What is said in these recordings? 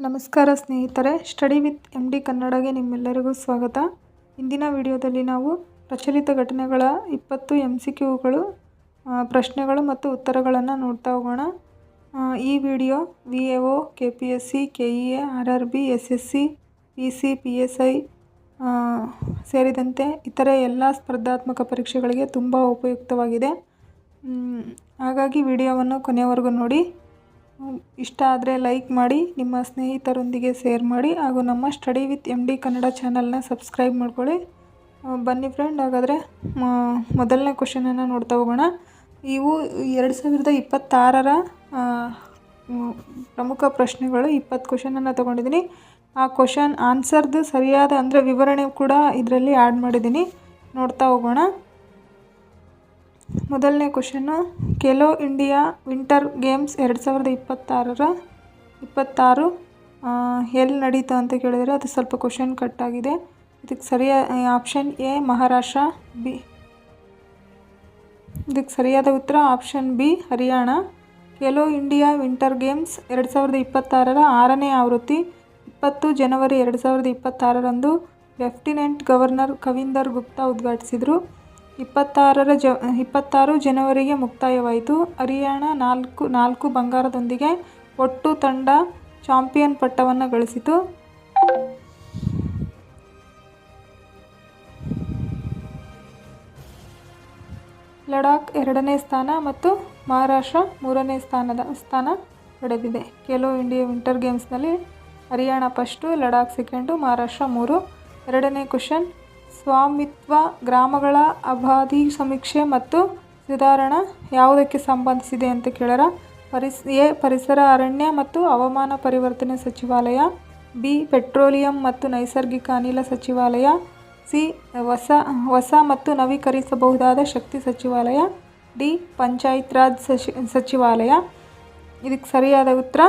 ನಮಸ್ಕಾರ ಸ್ನೇಹಿತರೆ, study with MD ಕನ್ನಡಗೆ ನಿಮ್ಮೆಲ್ಲರಿಗೂ ಸ್ವಾಗತ. ಇಂದಿನ ವಿಡಿಯೋದಲ್ಲಿ ನಾವು ಪ್ರಚಲಿತ ಘಟನೆಗಳ 20 MCQಗಳು ಪ್ರಶ್ನೆಗಳು ಮತ್ತು ಉತ್ತರಗಳನ್ನು ನೋಡ್ತಾ ಹೋಗೋಣ. ಈ video VAO, KPSC, KEA, RRB, SSC, PC, PSI ಸೇರಿದಂತೆ ಇತರೆ ಎಲ್ಲ ಸ್ಪರ್ಧಾತ್ಮಕ ಪರೀಕ್ಷೆಗಳಿಗೆ ತುಂಬ ಉಪಯುಕ್ತವಾಗಿದೆ. ಹಾಗಾಗಿ ವಿಡಿಯೋವನ್ನು ಕೊನೆಯವರೆಗೂ ನೋಡಿ. ಇಷ್ಟ ಆದರೆ ಲೈಕ್ ಮಾಡಿ, ನಿಮ್ಮ ಸ್ನೇಹಿತರೊಂದಿಗೆ ಶೇರ್ ಮಾಡಿ ಹಾಗೂ ನಮ್ಮ ಸ್ಟಡಿ ವಿತ್ MD ಕನ್ನಡ ಚಾನಲ್ನ ಸಬ್ಸ್ಕ್ರೈಬ್ ಮಾಡ್ಕೊಳ್ಳಿ. ಬನ್ನಿ ಫ್ರೆಂಡ್, ಹಾಗಾದರೆ ಮೊದಲನೇ ಕ್ವಶನನ್ನು ನೋಡ್ತಾ ಹೋಗೋಣ. ಇವು 2026ರ ಪ್ರಮುಖ ಪ್ರಶ್ನೆಗಳು. 20 ಕ್ವಶನನ್ನು ತೊಗೊಂಡಿದ್ದೀನಿ. ಆ ಕ್ವಶನ್ ಆನ್ಸರ್ದು ಸರಿಯಾದ ಅಂದರೆ ವಿವರಣೆ ಕೂಡ ಇದರಲ್ಲಿ ಆ್ಯಡ್ ಮಾಡಿದ್ದೀನಿ. ನೋಡ್ತಾ ಹೋಗೋಣ. ಮೊದಲನೇ question, Khelo India winter games 2026 ಎಲ್ಲಿ ನಡೀತು ಅಂತ ಕೇಳಿದರೆ ಅದು ಸ್ವಲ್ಪ ಕ್ವಶನ್ ಕಟ್ ಆಗಿದೆ. ಇದಕ್ಕೆ ಆಪ್ಷನ್ ಎ ಮಹಾರಾಷ್ಟ್ರ, ಇದಕ್ಕೆ ಸರಿಯಾದ ಉತ್ತರ option b Haryana. Khelo India winter games 2026ರ 6ನೇ ಆವೃತ್ತಿ 20 ಜನವರಿ 2026ರಂದು ಲೆಫ್ಟಿನೆಂಟ್ ಗವರ್ನರ್ ಕವಿಂದರ್ ಗುಪ್ತಾ ಉದ್ಘಾಟಿಸಿದರು. 26 ಜನವರಿಗೆ ಮುಕ್ತಾಯವಾಯಿತು. ಹರಿಯಾಣ 4 ಬಂಗಾರದೊಂದಿಗೆ ಒಟ್ಟು ತಂಡ ಚಾಂಪಿಯನ್ ಪಟ್ಟವನ್ನು ಗಳಿಸಿತು. ಲಡಾಖ್ 2ನೇ ಸ್ಥಾನ ಮತ್ತು ಮಹಾರಾಷ್ಟ್ರ 3ನೇ ಸ್ಥಾನ ಪಡೆದಿದೆ. ಖೇಲೋ ಇಂಡಿಯಾ ವಿಂಟರ್ ಗೇಮ್ಸ್ನಲ್ಲಿ ಹರಿಯಾಣ ಫಸ್ಟು, ಲಡಾಖ್ ಸೆಕೆಂಡು, ಮಹಾರಾಷ್ಟ್ರ 3. ಎರಡನೇ ಕ್ವಶನ್, ಸ್ವಾಮಿತ್ವ ಗ್ರಾಮಗಳ ಅಭಿವೃದ್ಧಿ ಸಮೀಕ್ಷೆ ಮತ್ತು ಸುಧಾರಣಾ ಯಾವುದಕ್ಕೆ ಸಂಬಂಧಿಸಿದೆ ಅಂತ ಕೇಳರ. ಎ ಪರಿಸರ, ಅರಣ್ಯ ಮತ್ತು ಹವಾಮಾನ ಪರಿವರ್ತನೆ ಸಚಿವಾಲಯ, ಬಿ ಪೆಟ್ರೋಲಿಯಂ ಮತ್ತು ನೈಸರ್ಗಿಕ ಅನಿಲ ಸಚಿವಾಲಯ, ಸಿ ಹೊಸ ಮತ್ತು ನವೀಕರಿಸಬಹುದಾದ ಶಕ್ತಿ ಸಚಿವಾಲಯ, ಡಿ ಪಂಚಾಯತ್ ರಾಜ್ ಸಚಿವಾಲಯ. ಇದಕ್ಕೆ ಸರಿಯಾದ ಉತ್ತರ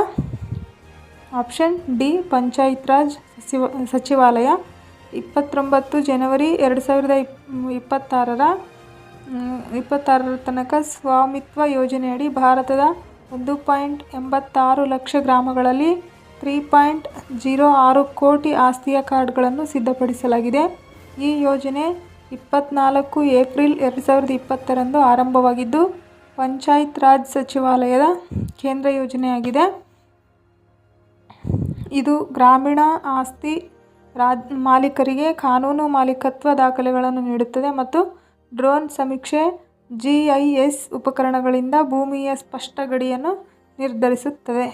ಆಪ್ಷನ್ ಡಿ ಪಂಚಾಯತ್ ರಾಜ್ ಸಚಿವಾಲಯ. 29 ಜನವರಿ 2026ರ ತನಕ ಸ್ವಾಮಿತ್ವ ಯೋಜನೆಯಡಿ ಭಾರತದ 1.86 ಲಕ್ಷ ಗ್ರಾಮಗಳಲ್ಲಿ 3.06 ಕೋಟಿ ಆಸ್ತಿಯ ಕಾರ್ಡ್ಗಳನ್ನು ಸಿದ್ಧಪಡಿಸಲಾಗಿದೆ. ಈ ಯೋಜನೆ 24 ಏಪ್ರಿಲ್ 2020ರಂದು ಆರಂಭವಾಗಿದ್ದು ಪಂಚಾಯತ್ ರಾಜ್ ಸಚಿವಾಲಯದ ಕೇಂದ್ರ ಯೋಜನೆಯಾಗಿದೆ. ಇದು ಗ್ರಾಮೀಣ ಆಸ್ತಿ ಮಾಲೀಕರಿಗೆ ಕಾನೂನು ಮಾಲೀಕತ್ವ ದಾಖಲೆಗಳನ್ನು ನೀಡುತ್ತದೆ ಮತ್ತು ಡ್ರೋನ್ ಸಮೀಕ್ಷೆ GIS ಉಪಕರಣಗಳಿಂದ ಭೂಮಿಯ ಸ್ಪಷ್ಟ ಗಡಿಯನ್ನು ನಿರ್ಧರಿಸುತ್ತದೆ.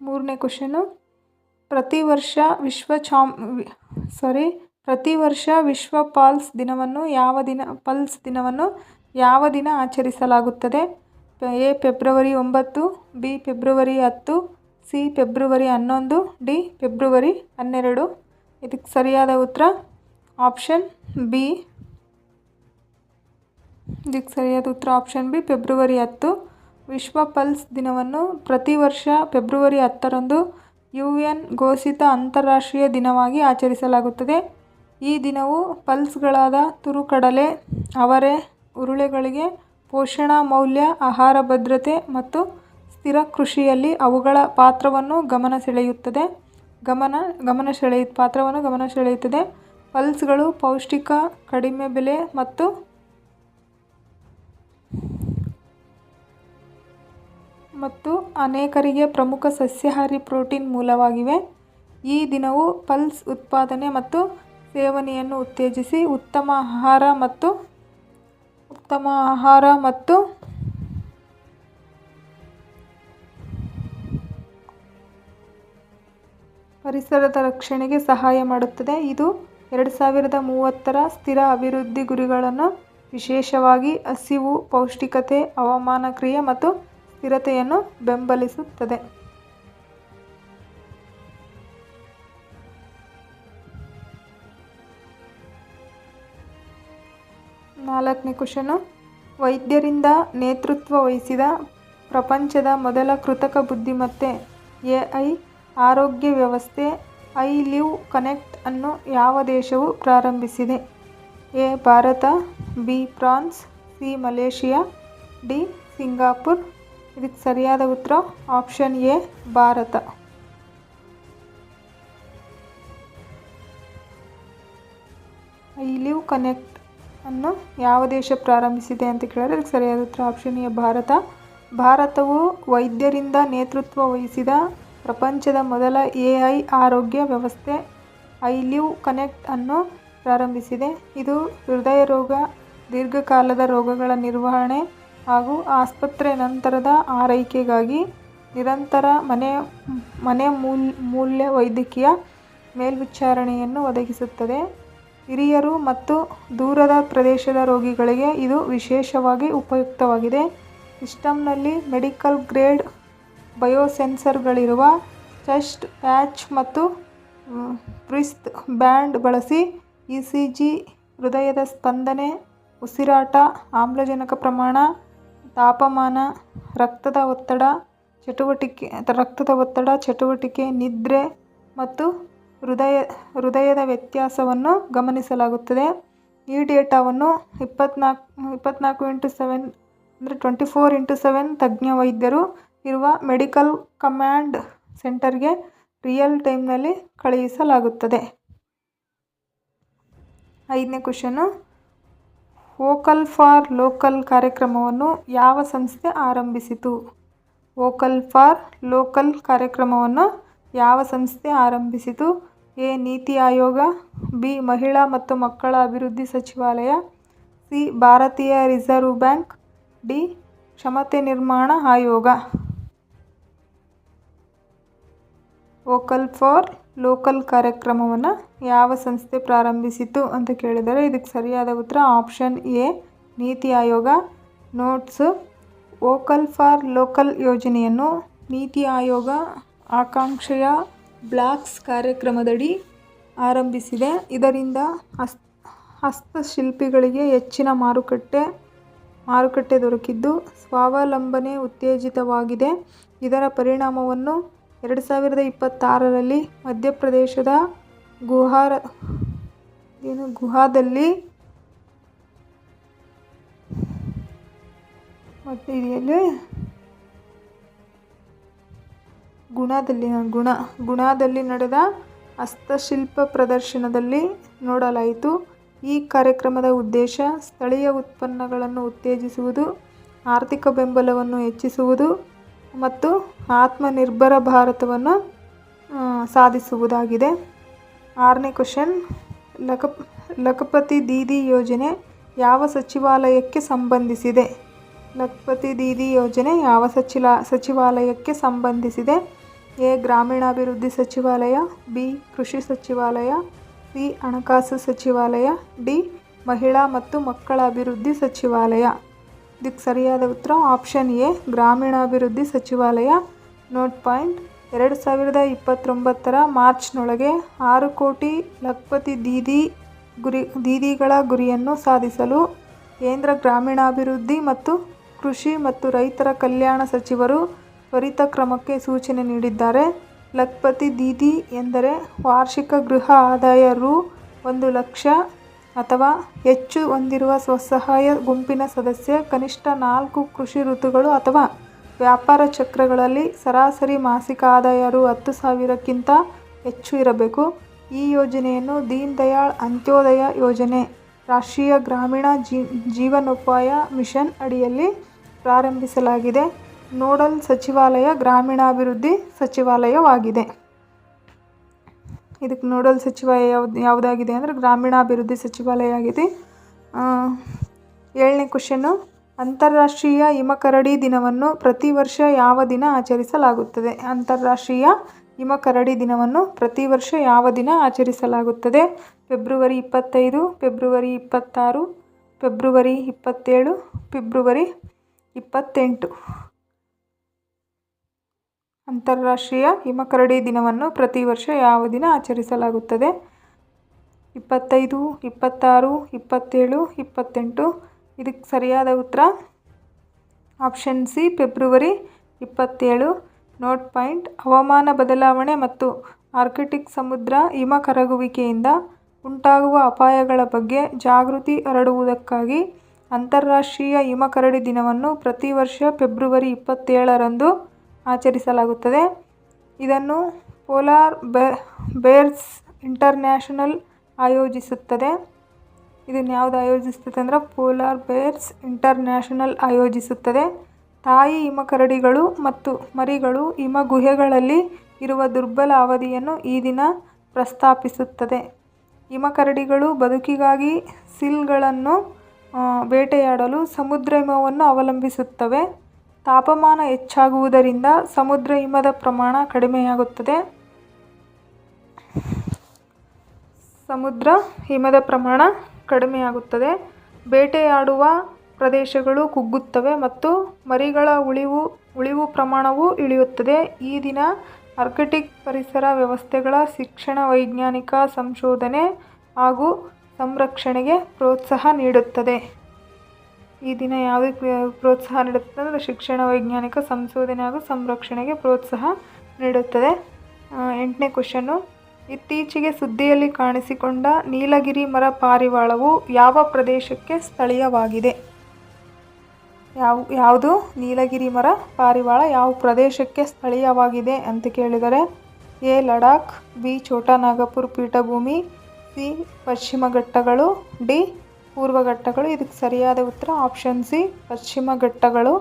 ಮೂರನೇ ಕ್ವಶನು, ಪ್ರತಿ ವರ್ಷ ವಿಶ್ವ ಪಲ್ಸ್ ದಿನವನ್ನು ಯಾವ ದಿನ ಆಚರಿಸಲಾಗುತ್ತದೆ? A February 9, B February 10, C February 11, D February 12. ಇದಕ್ಕೆ ಸರಿಯಾದ ಉತ್ತರ ಆಪ್ಷನ್ ಬಿ. ಫೆಬ್ರವರಿ 10. ವಿಶ್ವ ಪಲ್ಸ್ ದಿನವನ್ನು ಪ್ರತಿ ವರ್ಷ ಫೆಬ್ರವರಿ 10ರಂದು UN ಘೋಷಿತ ಅಂತಾರಾಷ್ಟ್ರೀಯ ದಿನವಾಗಿ ಆಚರಿಸಲಾಗುತ್ತದೆ. ಈ ದಿನವು ಪಲ್ಸ್ಗಳಾದ ತುರುಕಡಲೆ, ಅವರೆ, ಉರುಳೆಗಳಿಗೆ ಪೋಷಣಾ ಮೌಲ್ಯ, ಆಹಾರ ಭದ್ರತೆ ಮತ್ತು ಸ್ಥಿರ ಕೃಷಿಯಲ್ಲಿ ಅವುಗಳ ಪಾತ್ರವನ್ನು ಗಮನ ಸೆಳೆಯುತ್ತದೆ. ಪಲ್ಸ್ಗಳು ಪೌಷ್ಟಿಕ, ಕಡಿಮೆ ಬೆಲೆ ಮತ್ತು ಅನೇಕರಿಗೆ ಪ್ರಮುಖ ಸಸ್ಯಾಹಾರಿ ಪ್ರೋಟೀನ್ ಮೂಲವಾಗಿವೆ. ಈ ದಿನವು ಪಲ್ಸ್ ಉತ್ಪಾದನೆ ಮತ್ತು ಸೇವನೆಯನ್ನು ಉತ್ತೇಜಿಸಿ ಉತ್ತಮ ಆಹಾರ ಮತ್ತು ಪರಿಸರದ ರಕ್ಷಣೆಗೆ ಸಹಾಯ ಮಾಡುತ್ತದೆ. ಇದು 2030ರ ಸ್ಥಿರ ಅಭಿವೃದ್ಧಿ ಗುರಿಗಳನ್ನು, ವಿಶೇಷವಾಗಿ ಹಸಿವು, ಪೌಷ್ಟಿಕತೆ, ಹವಾಮಾನ ಕ್ರಿಯೆ ಮತ್ತು ಸ್ಥಿರತೆಯನ್ನು ಬೆಂಬಲಿಸುತ್ತದೆ. ನಾಲ್ಕನೇ ಕ್ವಶನು, ವೈದ್ಯರಿಂದ ನೇತೃತ್ವ ವಹಿಸಿದ ಪ್ರಪಂಚದ ಮೊದಲ ಕೃತಕ ಬುದ್ಧಿಮತ್ತೆ AI ಆರೋಗ್ಯ ವ್ಯವಸ್ಥೆ iLive Connect ಅನ್ನು ಯಾವ ದೇಶವು ಪ್ರಾರಂಭಿಸಿದೆ? A Bharat, B France, C Malaysia, D Singapore. ಇದಕ್ಕೆ ಸರಿಯಾದ ಉತ್ತರ option A Bharat. I live connect ಅನ್ನು ಯಾವ ದೇಶ ಪ್ರಾರಂಭಿಸಿದೆ ಅಂತ ಕೇಳಿದ್ರೆ ಇದಕ್ಕೆ ಸರಿಯಾದ ಉತ್ತರ ಆಪ್ಷನ್ ಎ ಭಾರತ. ಭಾರತವು ವೈದ್ಯರಿಂದ ನೇತೃತ್ವ ವಹಿಸಿದ ಪ್ರಪಂಚದ ಮೊದಲ AI ಆರೋಗ್ಯ ವ್ಯವಸ್ಥೆ ಐ ಲಿವ್ ಕನೆಕ್ಟ್ ಅನ್ನು ಪ್ರಾರಂಭಿಸಿದೆ. ಇದು ಹೃದಯ ರೋಗ, ದೀರ್ಘಕಾಲದ ರೋಗಗಳ ನಿರ್ವಹಣೆ ಹಾಗೂ ಆಸ್ಪತ್ರೆ ನಂತರದ ಆರೈಕೆಗಾಗಿ ನಿರಂತರ ಮನೆ ಮೂಲ್ಯ ವೈದ್ಯಕೀಯ ಮೇಲ್ವಿಚಾರಣೆಯನ್ನು ಒದಗಿಸುತ್ತದೆ. ಹಿರಿಯರು ಮತ್ತು ದೂರದ ಪ್ರದೇಶದ ರೋಗಿಗಳಿಗೆ ಇದು ವಿಶೇಷವಾಗಿ ಉಪಯುಕ್ತವಾಗಿದೆ. ಸಿಸ್ಟಮ್ನಲ್ಲಿ ಮೆಡಿಕಲ್ ಗ್ರೇಡ್ ಬಯೋಸೆನ್ಸರ್ಗಳಿರುವ ಚೆಸ್ಟ್ ಪ್ಯಾಚ್ ಮತ್ತು ಬ್ರೀತ್ ಬ್ಯಾಂಡ್ ಬಳಸಿ ECG, ಹೃದಯದ ಸ್ಪಂದನೆ, ಉಸಿರಾಟ, ಆಮ್ಲಜನಕ ಪ್ರಮಾಣ, ತಾಪಮಾನ, ರಕ್ತದ ಒತ್ತಡ ಚಟುವಟಿಕೆ, ನಿದ್ರೆ ಮತ್ತು ಹೃದಯದ ವ್ಯತ್ಯಾಸವನ್ನು ಗಮನಿಸಲಾಗುತ್ತದೆ. ಈ ಡೇಟಾವನ್ನು 24x7 ಅಂದರೆ 24x7 ತಜ್ಞ ವೈದ್ಯರು ಇರುವ ಮೆಡಿಕಲ್ ಕಮಾಂಡ್ ಸೆಂಟರ್ಗೆ ರಿಯಲ್ ಟೈಮ್ನಲ್ಲಿ ಕಳುಹಿಸಲಾಗುತ್ತದೆ. 5ನೇ ಕ್ವೆಶ್ಚನ್ನು, ವೋಕಲ್ ಫಾರ್ ಲೋಕಲ್ ಕಾರ್ಯಕ್ರಮವನ್ನು ಯಾವ ಸಂಸ್ಥೆ ಆರಂಭಿಸಿತು? ವೋಕಲ್ ಫಾರ್ ಲೋಕಲ್ ಕಾರ್ಯಕ್ರಮವನ್ನು ಯಾವ ಸಂಸ್ಥೆ ಆರಂಭಿಸಿತು? ಎ ನೀತಿ ಆಯೋಗ, ಬಿ ಮಹಿಳಾ ಮತ್ತು ಮಕ್ಕಳ ಅಭಿವೃದ್ಧಿ ಸಚಿವಾಲಯ, ಸಿ ಭಾರತೀಯ ರಿಸರ್ವ್ ಬ್ಯಾಂಕ್, ಡಿ ಕ್ಷಮತೆ ನಿರ್ಮಾಣ ಆಯೋಗ. ವೋಕಲ್ ಫಾರ್ ಲೋಕಲ್ ಕಾರ್ಯಕ್ರಮವನ್ನು ಯಾವ ಸಂಸ್ಥೆ ಪ್ರಾರಂಭಿಸಿತು ಅಂತ ಕೇಳಿದರೆ ಇದಕ್ಕೆ ಸರಿಯಾದ ಉತ್ತರ option A NITI Aayog. Notes: vocal for local ಯೋಜನೆಯನ್ನು ನೀತಿ ಆಯೋಗ ಆಕಾಂಕ್ಷೆಯ ಬ್ಲಾಕ್ಸ್ ಕಾರ್ಯಕ್ರಮದಡಿ ಆರಂಭಿಸಿದೆ. ಇದರಿಂದ ಹಸ್ತಶಿಲ್ಪಿಗಳಿಗೆ ಹೆಚ್ಚಿನ ಮಾರುಕಟ್ಟೆ ದೊರಕಿದ್ದು ಸ್ವಾವಲಂಬನೆ ಉತ್ತೇಜಿತವಾಗಿದೆ. ಇದರ ಪರಿಣಾಮವನ್ನು 2026ರಲ್ಲಿ ಮಧ್ಯಪ್ರದೇಶದ ಗುಹಾದಲ್ಲಿ ಮತ್ತು ಗುಣಾದಲ್ಲಿ ನಡೆದ ಹಸ್ತಶಿಲ್ಪ ಪ್ರದರ್ಶನದಲ್ಲಿ ನೋಡಲಾಯಿತು. ಈ ಕಾರ್ಯಕ್ರಮದ ಉದ್ದೇಶ ಸ್ಥಳೀಯ ಉತ್ಪನ್ನಗಳನ್ನು ಉತ್ತೇಜಿಸುವುದು, ಆರ್ಥಿಕ ಬೆಂಬಲವನ್ನು ಹೆಚ್ಚಿಸುವುದು ಮತ್ತು ಆತ್ಮನಿರ್ಭರ ಭಾರತವನ್ನು ಸಾಧಿಸುವುದಾಗಿದೆ. 6ನೇ ಕ್ವೆಶ್ಚನ್, ಲಖಪತಿ ದೀದಿ ಯೋಜನೆ ಯಾವ ಸಚಿವಾಲಯಕ್ಕೆ ಸಂಬಂಧಿಸಿದೆ? ಲಖಪತಿ ದೀದಿ ಯೋಜನೆ ಯಾವ ಸಚಿವಾಲಯಕ್ಕೆ ಸಂಬಂಧಿಸಿದೆ? ಎ ಗ್ರಾಮೀಣಾಭಿವೃದ್ಧಿ ಸಚಿವಾಲಯ, ಬಿ ಕೃಷಿ ಸಚಿವಾಲಯ, ಸಿ ಹಣಕಾಸು ಸಚಿವಾಲಯ, ಡಿ ಮಹಿಳಾ ಮತ್ತು ಮಕ್ಕಳ ಅಭಿವೃದ್ಧಿ ಸಚಿವಾಲಯ. ಇದಕ್ಕೆ ಸರಿಯಾದ ಉತ್ತರ ಆಪ್ಷನ್ ಎ ಗ್ರಾಮೀಣಾಭಿವೃದ್ಧಿ ಸಚಿವಾಲಯ. ನೋಟ್ ಪಾಯಿಂಟ್: 2029ರ ಮಾರ್ಚ್ನೊಳಗೆ 6 ಕೋಟಿ ಲಖಪತಿ ದೀದಿಗಳ ಗುರಿಯನ್ನು ಸಾಧಿಸಲು ಕೇಂದ್ರ ಗ್ರಾಮೀಣಾಭಿವೃದ್ಧಿ ಮತ್ತು ಕೃಷಿ ಮತ್ತು ರೈತರ ಕಲ್ಯಾಣ ಸಚಿವರು ತ್ವರಿತ ಕ್ರಮಕ್ಕೆ ಸೂಚನೆ ನೀಡಿದ್ದಾರೆ. ಲಖಪತಿ ದೀದಿ ಎಂದರೆ ವಾರ್ಷಿಕ ಗೃಹ ಆದಾಯ ರೂ. 1 ಲಕ್ಷ ಅಥವಾ ಹೆಚ್ಚು ಹೊಂದಿರುವ ಸ್ವಸಹಾಯ ಗುಂಪಿನ ಸದಸ್ಯ ಕನಿಷ್ಠ 4 ಕೃಷಿ ಋತುಗಳು ಅಥವಾ ವ್ಯಾಪಾರ ಚಕ್ರಗಳಲ್ಲಿ ಸರಾಸರಿ ಮಾಸಿಕ ಆದಾಯ ರೂ. 10,000ಕ್ಕಿಂತ ಹೆಚ್ಚು ಇರಬೇಕು. ಈ ಯೋಜನೆಯನ್ನು ದೀನ್ ದಯಾಳ್ ಅಂತ್ಯೋದಯ ಯೋಜನೆ, ರಾಷ್ಟ್ರೀಯ ಗ್ರಾಮೀಣ ಜೀವನೋಪಾಯ ಮಿಷನ್ ಅಡಿಯಲ್ಲಿ ಪ್ರಾರಂಭಿಸಲಾಗಿದೆ. ನೋಡಲ್ ಸಚಿವಾಲಯ ಗ್ರಾಮೀಣಾಭಿವೃದ್ಧಿ ಸಚಿವಾಲಯವಾಗಿದೆ. ಇದಕ್ಕೆ ನೋಡಲ್ ಸಚಿವಾಲಯ ಯಾವುದಾಗಿದೆ ಅಂದರೆ ಗ್ರಾಮೀಣಾಭಿವೃದ್ಧಿ ಸಚಿವಾಲಯ ಆಗಿದೆ. 7ನೇ ಕ್ವೆಶ್ಚನ್ನು, ಅಂತಾರಾಷ್ಟ್ರೀಯ ಹಿಮಕರಡಿ ದಿನವನ್ನು ಪ್ರತಿ ವರ್ಷ ಯಾವ ದಿನ ಆಚರಿಸಲಾಗುತ್ತದೆ? ಅಂತಾರಾಷ್ಟ್ರೀಯ ಹಿಮಕರಡಿ ದಿನವನ್ನು ಪ್ರತಿ ವರ್ಷ ಯಾವ ದಿನ ಆಚರಿಸಲಾಗುತ್ತದೆ? February 25, February 26, February 27, February 28. ಅಂತಾರಾಷ್ಟ್ರೀಯ ಹಿಮಕರಡಿ ದಿನವನ್ನು ಪ್ರತಿ ವರ್ಷ ಯಾವ ದಿನ ಆಚರಿಸಲಾಗುತ್ತದೆ? 25, 26, 27, 28. ಇದಕ್ಕೆ ಸರಿಯಾದ ಉತ್ತರ option C February 27. Note point: ಹವಾಮಾನ ಬದಲಾವಣೆ ಮತ್ತು ಆರ್ಕ್ಟಿಕ್ ಸಮುದ್ರ ಹಿಮ ಕರಗುವಿಕೆಯಿಂದ ಉಂಟಾಗುವ ಅಪಾಯಗಳ ಬಗ್ಗೆ ಜಾಗೃತಿ ಹರಡುವುದಕ್ಕಾಗಿ ಅಂತಾರಾಷ್ಟ್ರೀಯ ಹಿಮಕರಡಿ ದಿನವನ್ನು ಪ್ರತಿ ವರ್ಷ ಫೆಬ್ರವರಿ 27ರಂದು ಆಚರಿಸಲಾಗುತ್ತದೆ. ಇದನ್ನು ಪೋಲಾರ್ ಬೇರ್ಸ್ ಇಂಟರ್ನ್ಯಾಷನಲ್ ಆಯೋಜಿಸುತ್ತದೆ. ಇದನ್ನು ಯಾವುದು ಆಯೋಜಿಸುತ್ತದೆ ಅಂದರೆ ಪೋಲಾರ್ ಬೇರ್ಸ್ ಇಂಟರ್ನ್ಯಾಷನಲ್ ಆಯೋಜಿಸುತ್ತದೆ. ತಾಯಿ ಹಿಮಕರಡಿಗಳು ಮತ್ತು ಮರಿಗಳು ಹಿಮಗುಹೆಗಳಲ್ಲಿ ಇರುವ ದುರ್ಬಲ ಅವಧಿಯನ್ನು ಈ ದಿನ ಪ್ರಸ್ತಾಪಿಸುತ್ತದೆ. ಹಿಮಕರಡಿಗಳು ಬದುಕಿಗಾಗಿ ಸೀಲ್ಗಳನ್ನು ಬೇಟೆಯಾಡಲು ಸಮುದ್ರ ಹಿಮವನ್ನು ಅವಲಂಬಿಸುತ್ತವೆ. ತಾಪಮಾನ ಹೆಚ್ಚಾಗುವುದರಿಂದ ಸಮುದ್ರ ಹಿಮದ ಪ್ರಮಾಣ ಕಡಿಮೆಯಾಗುತ್ತದೆ. ಬೇಟೆಯಾಡುವ ಪ್ರದೇಶಗಳು ಕುಗ್ಗುತ್ತವೆ ಮತ್ತು ಮರಿಗಳ ಉಳಿವು ಪ್ರಮಾಣವು ಇಳಿಯುತ್ತದೆ. ಈ ದಿನ ಆರ್ಕ್ಟಿಕ್ ಪರಿಸರ ವ್ಯವಸ್ಥೆಗಳ ಶಿಕ್ಷಣ, ವೈಜ್ಞಾನಿಕ ಸಂಶೋಧನೆ ಹಾಗೂ ಸಂರಕ್ಷಣೆಗೆ ಪ್ರೋತ್ಸಾಹ ನೀಡುತ್ತದೆ. ಈ ದಿನ ಯಾವುದಕ್ಕೆ ಪ್ರೋತ್ಸಾಹ ನೀಡುತ್ತದೆ ಅಂದರೆ ಶಿಕ್ಷಣ, ವೈಜ್ಞಾನಿಕ ಸಂಶೋಧನೆ ಹಾಗೂ ಸಂರಕ್ಷಣೆಗೆ ಪ್ರೋತ್ಸಾಹ ನೀಡುತ್ತದೆ. 8ನೇ ಕ್ವೆಶ್ಚನ್ನು, ಇತ್ತೀಚೆಗೆ ಸುದ್ದಿಯಲ್ಲಿ ಕಾಣಿಸಿಕೊಂಡ ನೀಲಗಿರಿ ಮರ ಪಾರಿವಾಳವು ಯಾವ ಪ್ರದೇಶಕ್ಕೆ ಸ್ಥಳೀಯವಾಗಿದೆ? ಯಾವುದು ನೀಲಗಿರಿ ಮರ ಪಾರಿವಾಳ ಯಾವ ಪ್ರದೇಶಕ್ಕೆ ಸ್ಥಳೀಯವಾಗಿದೆ ಅಂತ ಕೇಳಿದರೆ ಎ ಲಡಾಖ್, ಬಿ ಛೋಟಾ ನಾಗಪುರ್ ಪೀಠಭೂಮಿ, ಸಿ ಪಶ್ಚಿಮ ಘಟ್ಟಗಳು, ಡಿ ಪೂರ್ವ ಘಟ್ಟಗಳು. ಇದಕ್ಕೆ ಸರಿಯಾದ ಉತ್ತರ ಆಪ್ಷನ್ ಸಿ ಪಶ್ಚಿಮ ಘಟ್ಟಗಳು.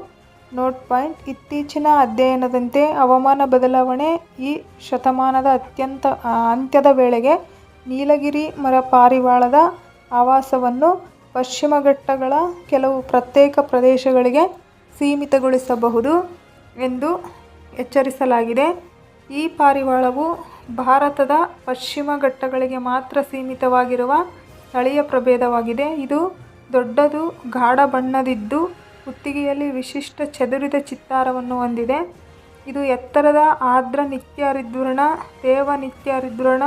ನೋಟ್ ಪಾಯಿಂಟ್: ಇತ್ತೀಚಿನ ಅಧ್ಯಯನದಂತೆ ಹವಾಮಾನ ಬದಲಾವಣೆ ಈ ಶತಮಾನದ ಅಂತ್ಯದ ವೇಳೆಗೆ ನೀಲಗಿರಿ ಮರ ಪಾರಿವಾಳದ ಆವಾಸವನ್ನು ಪಶ್ಚಿಮ ಘಟ್ಟಗಳ ಕೆಲವು ಪ್ರತ್ಯೇಕ ಪ್ರದೇಶಗಳಿಗೆ ಸೀಮಿತಗೊಳಿಸಬಹುದು ಎಂದು ಎಚ್ಚರಿಸಲಾಗಿದೆ. ಈ ಪಾರಿವಾಳವು ಭಾರತದ ಪಶ್ಚಿಮ ಘಟ್ಟಗಳಿಗೆ ಮಾತ್ರ ಸೀಮಿತವಾಗಿರುವ ಸ್ಥಳೀಯ ಪ್ರಭೇದವಾಗಿದೆ. ಇದು ದೊಡ್ಡದು, ಗಾಢ ಬಣ್ಣದಿದ್ದು ಕುತ್ತಿಗೆಯಲ್ಲಿ ವಿಶಿಷ್ಟ ಚದುರಿದ ಚಿತ್ತಾರವನ್ನು ಹೊಂದಿದೆ. ಇದು ಎತ್ತರದ ಆರ್ದ್ರ ನಿತ್ಯ ಹರಿದ್ವರ್ಣ, ತೇವ ನಿತ್ಯ ಹರಿದ್ವರ್ಣ,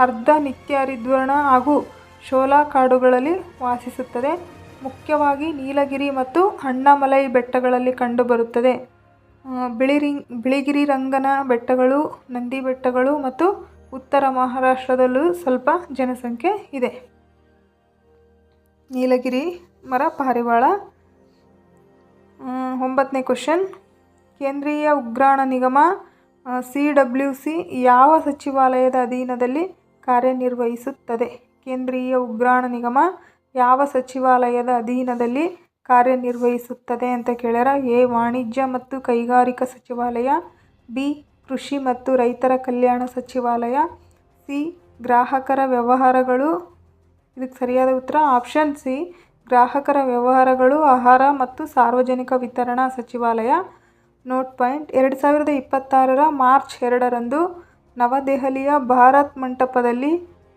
ಅರ್ಧ ನಿತ್ಯ ಹರಿದ್ವರ್ಣ ಹಾಗೂ ಶೋಲಾ ಕಾಡುಗಳಲ್ಲಿ ವಾಸಿಸುತ್ತದೆ. ಮುಖ್ಯವಾಗಿ ನೀಲಗಿರಿ ಮತ್ತು ಅಣ್ಣಾಮಲೈ ಬೆಟ್ಟಗಳಲ್ಲಿ ಕಂಡುಬರುತ್ತದೆ. ಬಿಳಿಗಿರಿರಂಗನ ಬೆಟ್ಟಗಳು, ನಂದಿ ಬೆಟ್ಟಗಳು ಮತ್ತು ಉತ್ತರ ಮಹಾರಾಷ್ಟ್ರದಲ್ಲೂ ಸ್ವಲ್ಪ ಜನಸಂಖ್ಯೆ ಇದೆ. ನೀಲಗಿರಿ ಮರ ಪಾರಿವಾಳ. 9ನೇ ಕ್ವೆಶ್ಚನ್, ಕೇಂದ್ರೀಯ ಉಗ್ರಾಣ ನಿಗಮ CWC ಯಾವ ಸಚಿವಾಲಯದ ಅಧೀನದಲ್ಲಿ ಕಾರ್ಯನಿರ್ವಹಿಸುತ್ತದೆ? ಕೇಂದ್ರೀಯ ಉಗ್ರಾಣ ನಿಗಮ ಯಾವ ಸಚಿವಾಲಯದ ಅಧೀನದಲ್ಲಿ ಕಾರ್ಯನಿರ್ವಹಿಸುತ್ತದೆ ಅಂತ ಕೇಳ್ಯಾರ. ಎ ವಾಣಿಜ್ಯ ಮತ್ತು ಕೈಗಾರಿಕಾ ಸಚಿವಾಲಯ, ಬಿ ಕೃಷಿ ಮತ್ತು ರೈತರ ಕಲ್ಯಾಣ ಸಚಿವಾಲಯ, ಸಿ ಗ್ರಾಹಕರ ವ್ಯವಹಾರಗಳು. ಇದಕ್ಕೆ ಸರಿಯಾದ ಉತ್ತರ ಆಪ್ಷನ್ ಸಿ ಗ್ರಾಹಕರ ವ್ಯವಹಾರಗಳು, ಆಹಾರ ಮತ್ತು ಸಾರ್ವಜನಿಕ ವಿತರಣಾ ಸಚಿವಾಲಯ. ನೋಟ್ ಪಾಯಿಂಟ್: 2026 ಮಾರ್ಚ್ 2ರಂದು ನವದೆಹಲಿಯ ಭಾರತ್ ಮಂಟಪದಲ್ಲಿ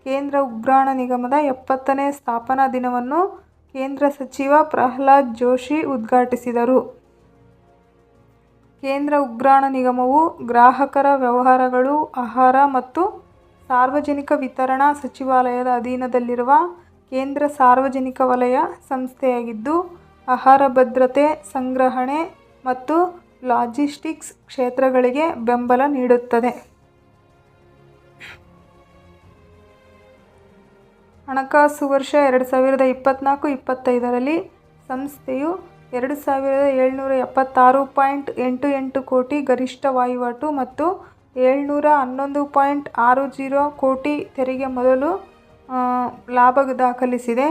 ಕೇಂದ್ರ ಉಗ್ರಾಣ ನಿಗಮದ 70ನೇ ಸ್ಥಾಪನಾ ದಿನವನ್ನು ಕೇಂದ್ರ ಸಚಿವ ಪ್ರಹ್ಲಾದ್ ಜೋಶಿ ಉದ್ಘಾಟಿಸಿದರು. ಕೇಂದ್ರ ಉಗ್ರಾಣ ನಿಗಮವು ಗ್ರಾಹಕರ ವ್ಯವಹಾರಗಳು, ಆಹಾರ ಮತ್ತು ಸಾರ್ವಜನಿಕ ವಿತರಣಾ ಸಚಿವಾಲಯದ ಅಧೀನದಲ್ಲಿರುವ ಕೇಂದ್ರ ಸಾರ್ವಜನಿಕ ವಲಯ ಸಂಸ್ಥೆಯಾಗಿದ್ದು, ಆಹಾರ ಭದ್ರತೆ, ಸಂಗ್ರಹಣೆ ಮತ್ತು ಲಾಜಿಸ್ಟಿಕ್ಸ್ ಕ್ಷೇತ್ರಗಳಿಗೆ ಬೆಂಬಲ ನೀಡುತ್ತದೆ. ಹಣಕಾಸು ವರ್ಷ 2024-25ರಲ್ಲಿ ಸಂಸ್ಥೆಯು 2776.88 ಕೋಟಿ ಗರಿಷ್ಠ ವಹಿವಾಟು ಮತ್ತು 711.60 ಕೋಟಿ ತೆರಿಗೆ ಮೊದಲು ಲಾಭ ದಾಖಲಿಸಿದೆ.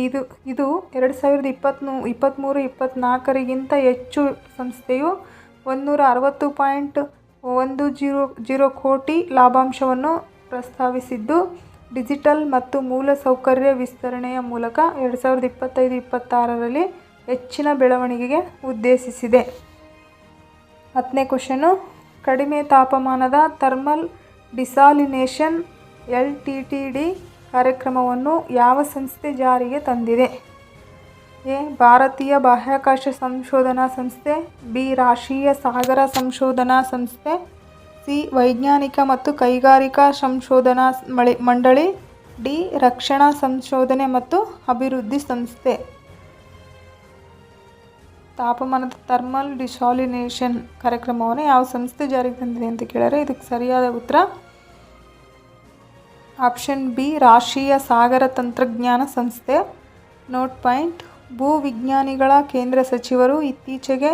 ಇದು 2023-24ಗಿಂತ ಹೆಚ್ಚು. ಸಂಸ್ಥೆಯು 160.10 ಕೋಟಿ ಲಾಭಾಂಶವನ್ನು ಪ್ರಸ್ತಾವಿಸಿದ್ದು, ಡಿಜಿಟಲ್ ಮತ್ತು ಮೂಲಸೌಕರ್ಯ ವಿಸ್ತರಣೆಯ ಮೂಲಕ 2025-26ರಲ್ಲಿ ಹೆಚ್ಚಿನ ಬೆಳವಣಿಗೆಗೆ ಉದ್ದೇಶಿಸಿದೆ. 10ನೇ ಕ್ವೆಶ್ಚನ್ನು, ಕಡಿಮೆ ತಾಪಮಾನದ ಥರ್ಮಲ್ ಡಿಸಾಲಿನೇಷನ್ LTTD ಕಾರ್ಯಕ್ರಮವನ್ನು ಯಾವ ಸಂಸ್ಥೆ ಜಾರಿಗೆ ತಂದಿದೆ? ಎ ಭಾರತೀಯ ಬಾಹ್ಯಾಕಾಶ ಸಂಶೋಧನಾ ಸಂಸ್ಥೆ, ಬಿ ರಾಷ್ಟ್ರೀಯ ಸಾಗರ ಸಂಶೋಧನಾ ಸಂಸ್ಥೆ, ಸಿ ವೈಜ್ಞಾನಿಕ ಮತ್ತು ಕೈಗಾರಿಕಾ ಸಂಶೋಧನಾ ಮಂಡಳಿ, ಡಿ ರಕ್ಷಣಾ ಸಂಶೋಧನೆ ಮತ್ತು ಅಭಿವೃದ್ಧಿ ಸಂಸ್ಥೆ. ತಾಪಮಾನದ ಥರ್ಮಲ್ ಡಿಸಾಲಿನೇಷನ್ ಕಾರ್ಯಕ್ರಮವನ್ನು ಯಾವ ಸಂಸ್ಥೆ ಜಾರಿಗೆ ತಂದಿದೆ ಅಂತ ಕೇಳಿದರೆ ಇದಕ್ಕೆ ಸರಿಯಾದ ಉತ್ತರ ಆಪ್ಷನ್ ಬಿ ರಾಷ್ಟ್ರೀಯ ಸಾಗರ ತಂತ್ರಜ್ಞಾನ ಸಂಸ್ಥೆ. ನೋಟ್ ಪಾಯಿಂಟ್: ಭೂವಿಜ್ಞಾನಿಗಳ ಕೇಂದ್ರ ಸಚಿವರು ಇತ್ತೀಚೆಗೆ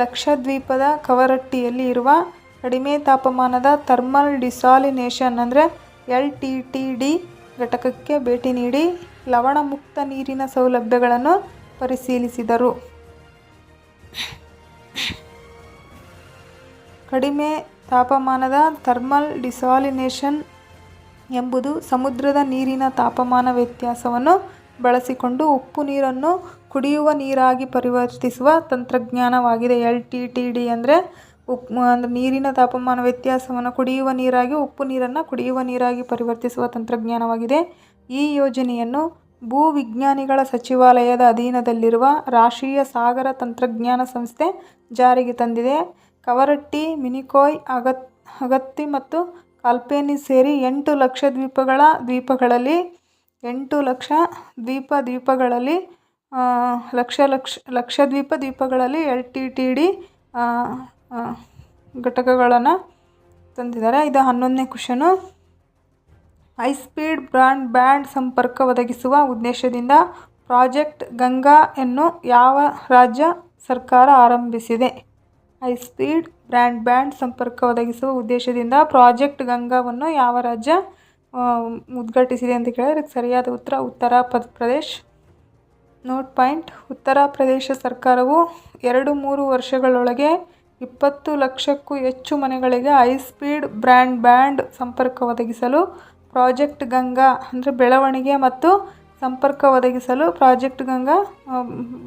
ಲಕ್ಷದ್ವೀಪದ ಕವರಟ್ಟಿಯಲ್ಲಿ ಇರುವ ಕಡಿಮೆ ತಾಪಮಾನದ ಥರ್ಮಲ್ ಡಿಸಾಲಿನೇಷನ್ LTTD ಘಟಕಕ್ಕೆ ಭೇಟಿ ನೀಡಿ ಲವಣಮುಕ್ತ ನೀರಿನ ಸೌಲಭ್ಯಗಳನ್ನು ಪರಿಶೀಲಿಸಿದರು. ಕಡಿಮೆ ತಾಪಮಾನದ ಥರ್ಮಲ್ ಡಿಸಾಲಿನೇಷನ್ ಎಂಬುದು ಸಮುದ್ರದ ನೀರಿನ ತಾಪಮಾನ ವ್ಯತ್ಯಾಸವನ್ನು ಬಳಸಿಕೊಂಡು ಉಪ್ಪು ನೀರನ್ನು ಕುಡಿಯುವ ನೀರಾಗಿ ಪರಿವರ್ತಿಸುವ ತಂತ್ರಜ್ಞಾನವಾಗಿದೆ. LTTD ಅಂದರೆ ನೀರಿನ ತಾಪಮಾನ ವ್ಯತ್ಯಾಸವನ್ನು ಕುಡಿಯುವ ನೀರಾಗಿ ಉಪ್ಪು ನೀರನ್ನು ಕುಡಿಯುವ ನೀರಾಗಿ ಪರಿವರ್ತಿಸುವ ತಂತ್ರಜ್ಞಾನವಾಗಿದೆ. ಈ ಯೋಜನೆಯನ್ನು ಭೂವಿಜ್ಞಾನಿಗಳ ಸಚಿವಾಲಯದ ಅಧೀನದಲ್ಲಿರುವ ರಾಷ್ಟ್ರೀಯ ಸಾಗರ ತಂತ್ರಜ್ಞಾನ ಸಂಸ್ಥೆ ಜಾರಿಗೆ ತಂದಿದೆ. ಕವರಟ್ಟಿ, ಮಿನಿಕಾಯ್, ಅಗತ್ತಿ ಮತ್ತು ಕಾಲ್ಪೇನಿ ಸೇರಿ 8 ಲಕ್ಷ ದ್ವೀಪಗಳಲ್ಲಿ LTTD ಘಟಕಗಳನ್ನು ತಂದಿದ್ದಾರೆ. ಇದು 11ನೇ ಕ್ವಶನು. ಹೈಸ್ಪೀಡ್ ಬ್ರಾಡ್ಬ್ಯಾಂಡ್ ಸಂಪರ್ಕ ಒದಗಿಸುವ ಉದ್ದೇಶದಿಂದ ಪ್ರಾಜೆಕ್ಟ್ ಗಂಗಾಯನ್ನು ಯಾವ ರಾಜ್ಯ ಸರ್ಕಾರ ಆರಂಭಿಸಿದೆ? ಹೈಸ್ಪೀಡ್ ಬ್ರಾಡ್ಬ್ಯಾಂಡ್ ಸಂಪರ್ಕ ಒದಗಿಸುವ ಉದ್ದೇಶದಿಂದ ಪ್ರಾಜೆಕ್ಟ್ ಗಂಗಾವನ್ನು ಯಾವ ರಾಜ್ಯ ಉದ್ಘಾಟಿಸಿದೆ ಅಂತ ಕೇಳಿದ್ರೆ ಸರಿಯಾದ ಉತ್ತರ ಉತ್ತರ ಪ್ರದೇಶ್. ನೋಟ್ ಪಾಯಿಂಟ್: ಉತ್ತರ ಪ್ರದೇಶ ಸರ್ಕಾರವು 2-3 ವರ್ಷಗಳೊಳಗೆ 20 ಲಕ್ಷಕ್ಕೂ ಹೆಚ್ಚು ಮನೆಗಳಿಗೆ ಹೈಸ್ಪೀಡ್ ಬ್ರಾಡ್ಬ್ಯಾಂಡ್ ಸಂಪರ್ಕ ಒದಗಿಸಲು ಪ್ರಾಜೆಕ್ಟ್ ಗಂಗಾ ಬೆಳವಣಿಗೆ ಮತ್ತು ಸಂಪರ್ಕ ಒದಗಿಸಲು ಪ್ರಾಜೆಕ್ಟ್ ಗಂಗಾ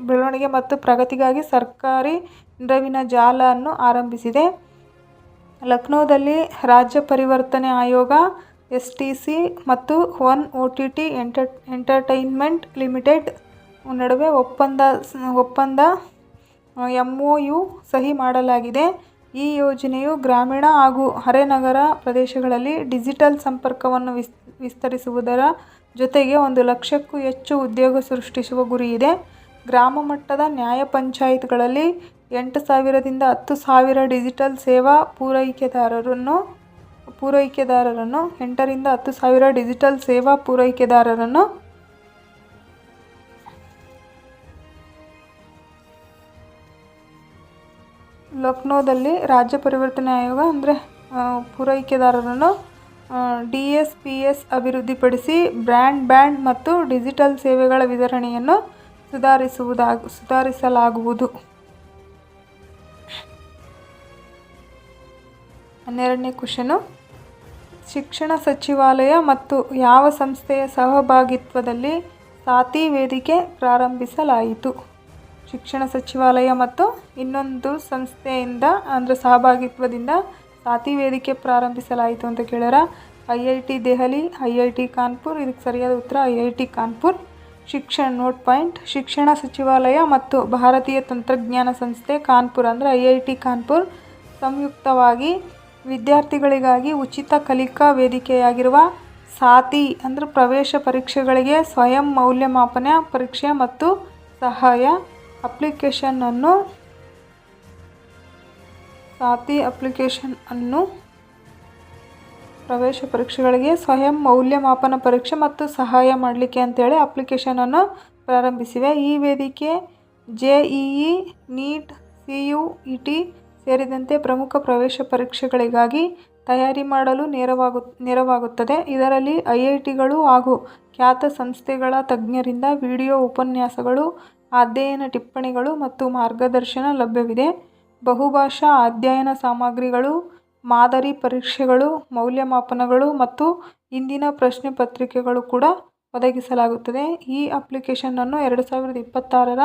ಬೆಳವಣಿಗೆ ಮತ್ತು ಪ್ರಗತಿಗಾಗಿ ಸರ್ಕಾರಿ ನೆರವಿನ ಜಾಲ ಅನ್ನು ಆರಂಭಿಸಿದೆ. ಲಕ್ನೋದಲ್ಲಿ ರಾಜ್ಯ ಪರಿವರ್ತನೆ ಆಯೋಗ STC ಮತ್ತು ಒನ್ OTT ಎಂಟರ್ಟೈನ್ಮೆಂಟ್ ಲಿಮಿಟೆಡ್ ನಡುವೆ ಒಪ್ಪಂದ MOU ಸಹಿ ಮಾಡಲಾಗಿದೆ. ಈ ಯೋಜನೆಯು ಗ್ರಾಮೀಣ ಹಾಗೂ ಅರೆ-ನಗರ ಪ್ರದೇಶಗಳಲ್ಲಿ ಡಿಜಿಟಲ್ ಸಂಪರ್ಕವನ್ನು ವಿಸ್ತರಿಸುವುದರ ಜೊತೆಗೆ 1 ಲಕ್ಷಕ್ಕೂ ಹೆಚ್ಚು ಉದ್ಯೋಗ ಸೃಷ್ಟಿಸುವ ಗುರಿಯಿದೆ. ಗ್ರಾಮ ಮಟ್ಟದ ನ್ಯಾಯ ಪಂಚಾಯತ್ಗಳಲ್ಲಿ 8,000ರಿಂದ 10,000 ಡಿಜಿಟಲ್ ಸೇವಾ ಪೂರೈಕೆದಾರರನ್ನು 8ರಿಂದ 10,000 ಡಿಜಿಟಲ್ ಸೇವಾ ಪೂರೈಕೆದಾರರನ್ನು ಲಕ್ನೋದಲ್ಲಿ ರಾಜ್ಯ ಪರಿವರ್ತನೆ ಆಯೋಗ ಪೂರೈಕೆದಾರರನ್ನು DSPS ಅಭಿವೃದ್ಧಿಪಡಿಸಿ ಬ್ರಾಡ್ಬ್ಯಾಂಡ್ ಮತ್ತು ಡಿಜಿಟಲ್ ಸೇವೆಗಳ ವಿತರಣೆಯನ್ನು ಸುಧಾರಿಸಲಾಗುವುದು. 12ನೇ ಕ್ವಶನು. ಶಿಕ್ಷಣ ಸಚಿವಾಲಯ ಮತ್ತು ಯಾವ ಸಂಸ್ಥೆಯ ಸಹಭಾಗಿತ್ವದಲ್ಲಿ ಸಾತಿ ವೇದಿಕೆ ಪ್ರಾರಂಭಿಸಲಾಯಿತು? ಶಿಕ್ಷಣ ಸಚಿವಾಲಯ ಮತ್ತು ಇನ್ನೊಂದು ಸಂಸ್ಥೆಯಿಂದ ಸಹಭಾಗಿತ್ವದಿಂದ ಸಾತಿ ವೇದಿಕೆ ಪ್ರಾರಂಭಿಸಲಾಯಿತು ಅಂತ ಕೇಳ್ಯಾರ. IIT Delhi, IIT Kanpur. ಇದಕ್ಕೆ ಸರಿಯಾದ ಉತ್ತರ IIT ಕಾನ್ಪುರ್. ನೋಟ್ ಪಾಯಿಂಟ್: ಶಿಕ್ಷಣ ಸಚಿವಾಲಯ ಮತ್ತು ಭಾರತೀಯ ತಂತ್ರಜ್ಞಾನ ಸಂಸ್ಥೆ ಕಾನ್ಪುರ್ IIT ಕಾನ್ಪುರ್ ಸಂಯುಕ್ತವಾಗಿ ವಿದ್ಯಾರ್ಥಿಗಳಿಗಾಗಿ ಉಚಿತ ಕಲಿಕಾ ವೇದಿಕೆಯಾಗಿರುವ ಸಾತಿ ಪ್ರವೇಶ ಪರೀಕ್ಷೆಗಳಿಗೆ ಸ್ವಯಂ ಮೌಲ್ಯಮಾಪನ ಪರೀಕ್ಷೆ ಮತ್ತು ಸಹಾಯ ಅಪ್ಲಿಕೇಶನ್ ಅನ್ನು ಪ್ರವೇಶ ಪರೀಕ್ಷೆಗಳಿಗೆ ಸ್ವಯಂ ಮೌಲ್ಯಮಾಪನ ಪರೀಕ್ಷೆ ಮತ್ತು ಸಹಾಯ ಮಾಡಲಿಕ್ಕೆ ಅಂತೇಳಿ ಅಪ್ಲಿಕೇಶನ್ ಅನ್ನು ಪ್ರಾರಂಭಿಸಿವೆ. ಈ ವೇದಿಕೆ JEE, NEET, CUET ಸೇರಿದಂತೆ ಪ್ರಮುಖ ಪ್ರವೇಶ ಪರೀಕ್ಷೆಗಳಿಗಾಗಿ ತಯಾರಿ ಮಾಡಲು ನೆರವಾಗುತ್ತದೆ. ಇದರಲ್ಲಿ IITಗಳು ಹಾಗೂ ಖ್ಯಾತ ಸಂಸ್ಥೆಗಳ ತಜ್ಞರಿಂದ ವಿಡಿಯೋ ಉಪನ್ಯಾಸಗಳು, ಅಧ್ಯಯನ ಟಿಪ್ಪಣಿಗಳು ಮತ್ತು ಮಾರ್ಗದರ್ಶನ ಲಭ್ಯವಿದೆ. ಬಹುಭಾಷಾ ಅಧ್ಯಯನ ಸಾಮಗ್ರಿಗಳು, ಮಾದರಿ ಪರೀಕ್ಷೆಗಳು, ಮೌಲ್ಯಮಾಪನಗಳು ಮತ್ತು ಇಂದಿನ ಪ್ರಶ್ನೆ ಪತ್ರಿಕೆಗಳು ಕೂಡ ಒದಗಿಸಲಾಗುತ್ತದೆ. ಈ ಅಪ್ಲಿಕೇಶನ್ ಅನ್ನು 2026ರ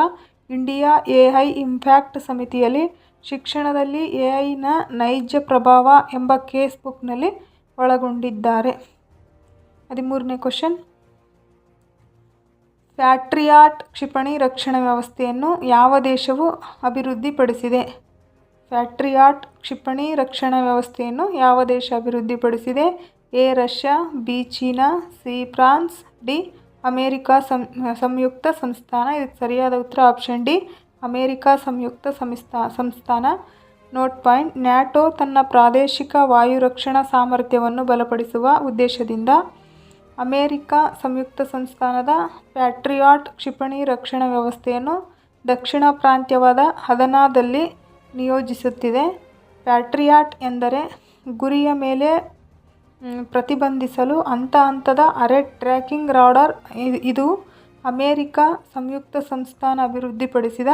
ಇಂಡಿಯಾ AI ಇಂಪ್ಯಾಕ್ಟ್ ಸಮಿತಿಯಲ್ಲಿ ಶಿಕ್ಷಣದಲ್ಲಿ AIನ ನೈಜ ಪ್ರಭಾವ ಎಂಬ ಕೇಸ್ ಬುಕ್ನಲ್ಲಿ ಒಳಗೊಂಡಿದ್ದಾರೆ. 13ನೇ ಕ್ವಶನ್. ಪ್ಯಾಟ್ರಿಯಾಟ್ ಕ್ಷಿಪಣಿ ರಕ್ಷಣಾ ವ್ಯವಸ್ಥೆಯನ್ನು ಯಾವ ದೇಶವು ಅಭಿವೃದ್ಧಿಪಡಿಸಿದೆ? ಪ್ಯಾಟ್ರಿಯಾಟ್ ಕ್ಷಿಪಣಿ ರಕ್ಷಣಾ ವ್ಯವಸ್ಥೆಯನ್ನು ಯಾವ ದೇಶ ಅಭಿವೃದ್ಧಿಪಡಿಸಿದೆ? A Russia, B China, C France, D America ಸಂಯುಕ್ತ ಸಂಸ್ಥಾನ. ಇದಕ್ಕೆ ಸರಿಯಾದ ಉತ್ತರ ಆಪ್ಷನ್ D ಅಮೇರಿಕಾ ಸಂಯುಕ್ತ ಸಂಸ್ಥಾನ. ನೋಟ್ ಪಾಯಿಂಟ್: ನ್ಯಾಟೋ ತನ್ನ ಪ್ರಾದೇಶಿಕ ವಾಯು ರಕ್ಷಣಾ ಸಾಮರ್ಥ್ಯವನ್ನು ಬಲಪಡಿಸುವ ಉದ್ದೇಶದಿಂದ ಅಮೇರಿಕ ಸಂಯುಕ್ತ ಸಂಸ್ಥಾನದ ಪ್ಯಾಟ್ರಿಯಾಟ್ ಕ್ಷಿಪಣಿ ರಕ್ಷಣಾ ವ್ಯವಸ್ಥೆಯನ್ನು ದಕ್ಷಿಣ ಪ್ರಾಂತ್ಯವಾದ ಹದನಾದಲ್ಲಿ ನಿಯೋಜಿಸುತ್ತಿದೆ. ಪ್ಯಾಟ್ರಿಯಾಟ್ ಎಂದರೆ ಗುರಿಯ ಮೇಲೆ ಪ್ರತಿಬಂಧಿಸಲು ಹಂತದ ಅರೆ ಟ್ರ್ಯಾಕಿಂಗ್ ರಾಡಾರ್. ಇದು ಅಮೇರಿಕ ಸಂಯುಕ್ತ ಸಂಸ್ಥಾನ ಅಭಿವೃದ್ಧಿಪಡಿಸಿದ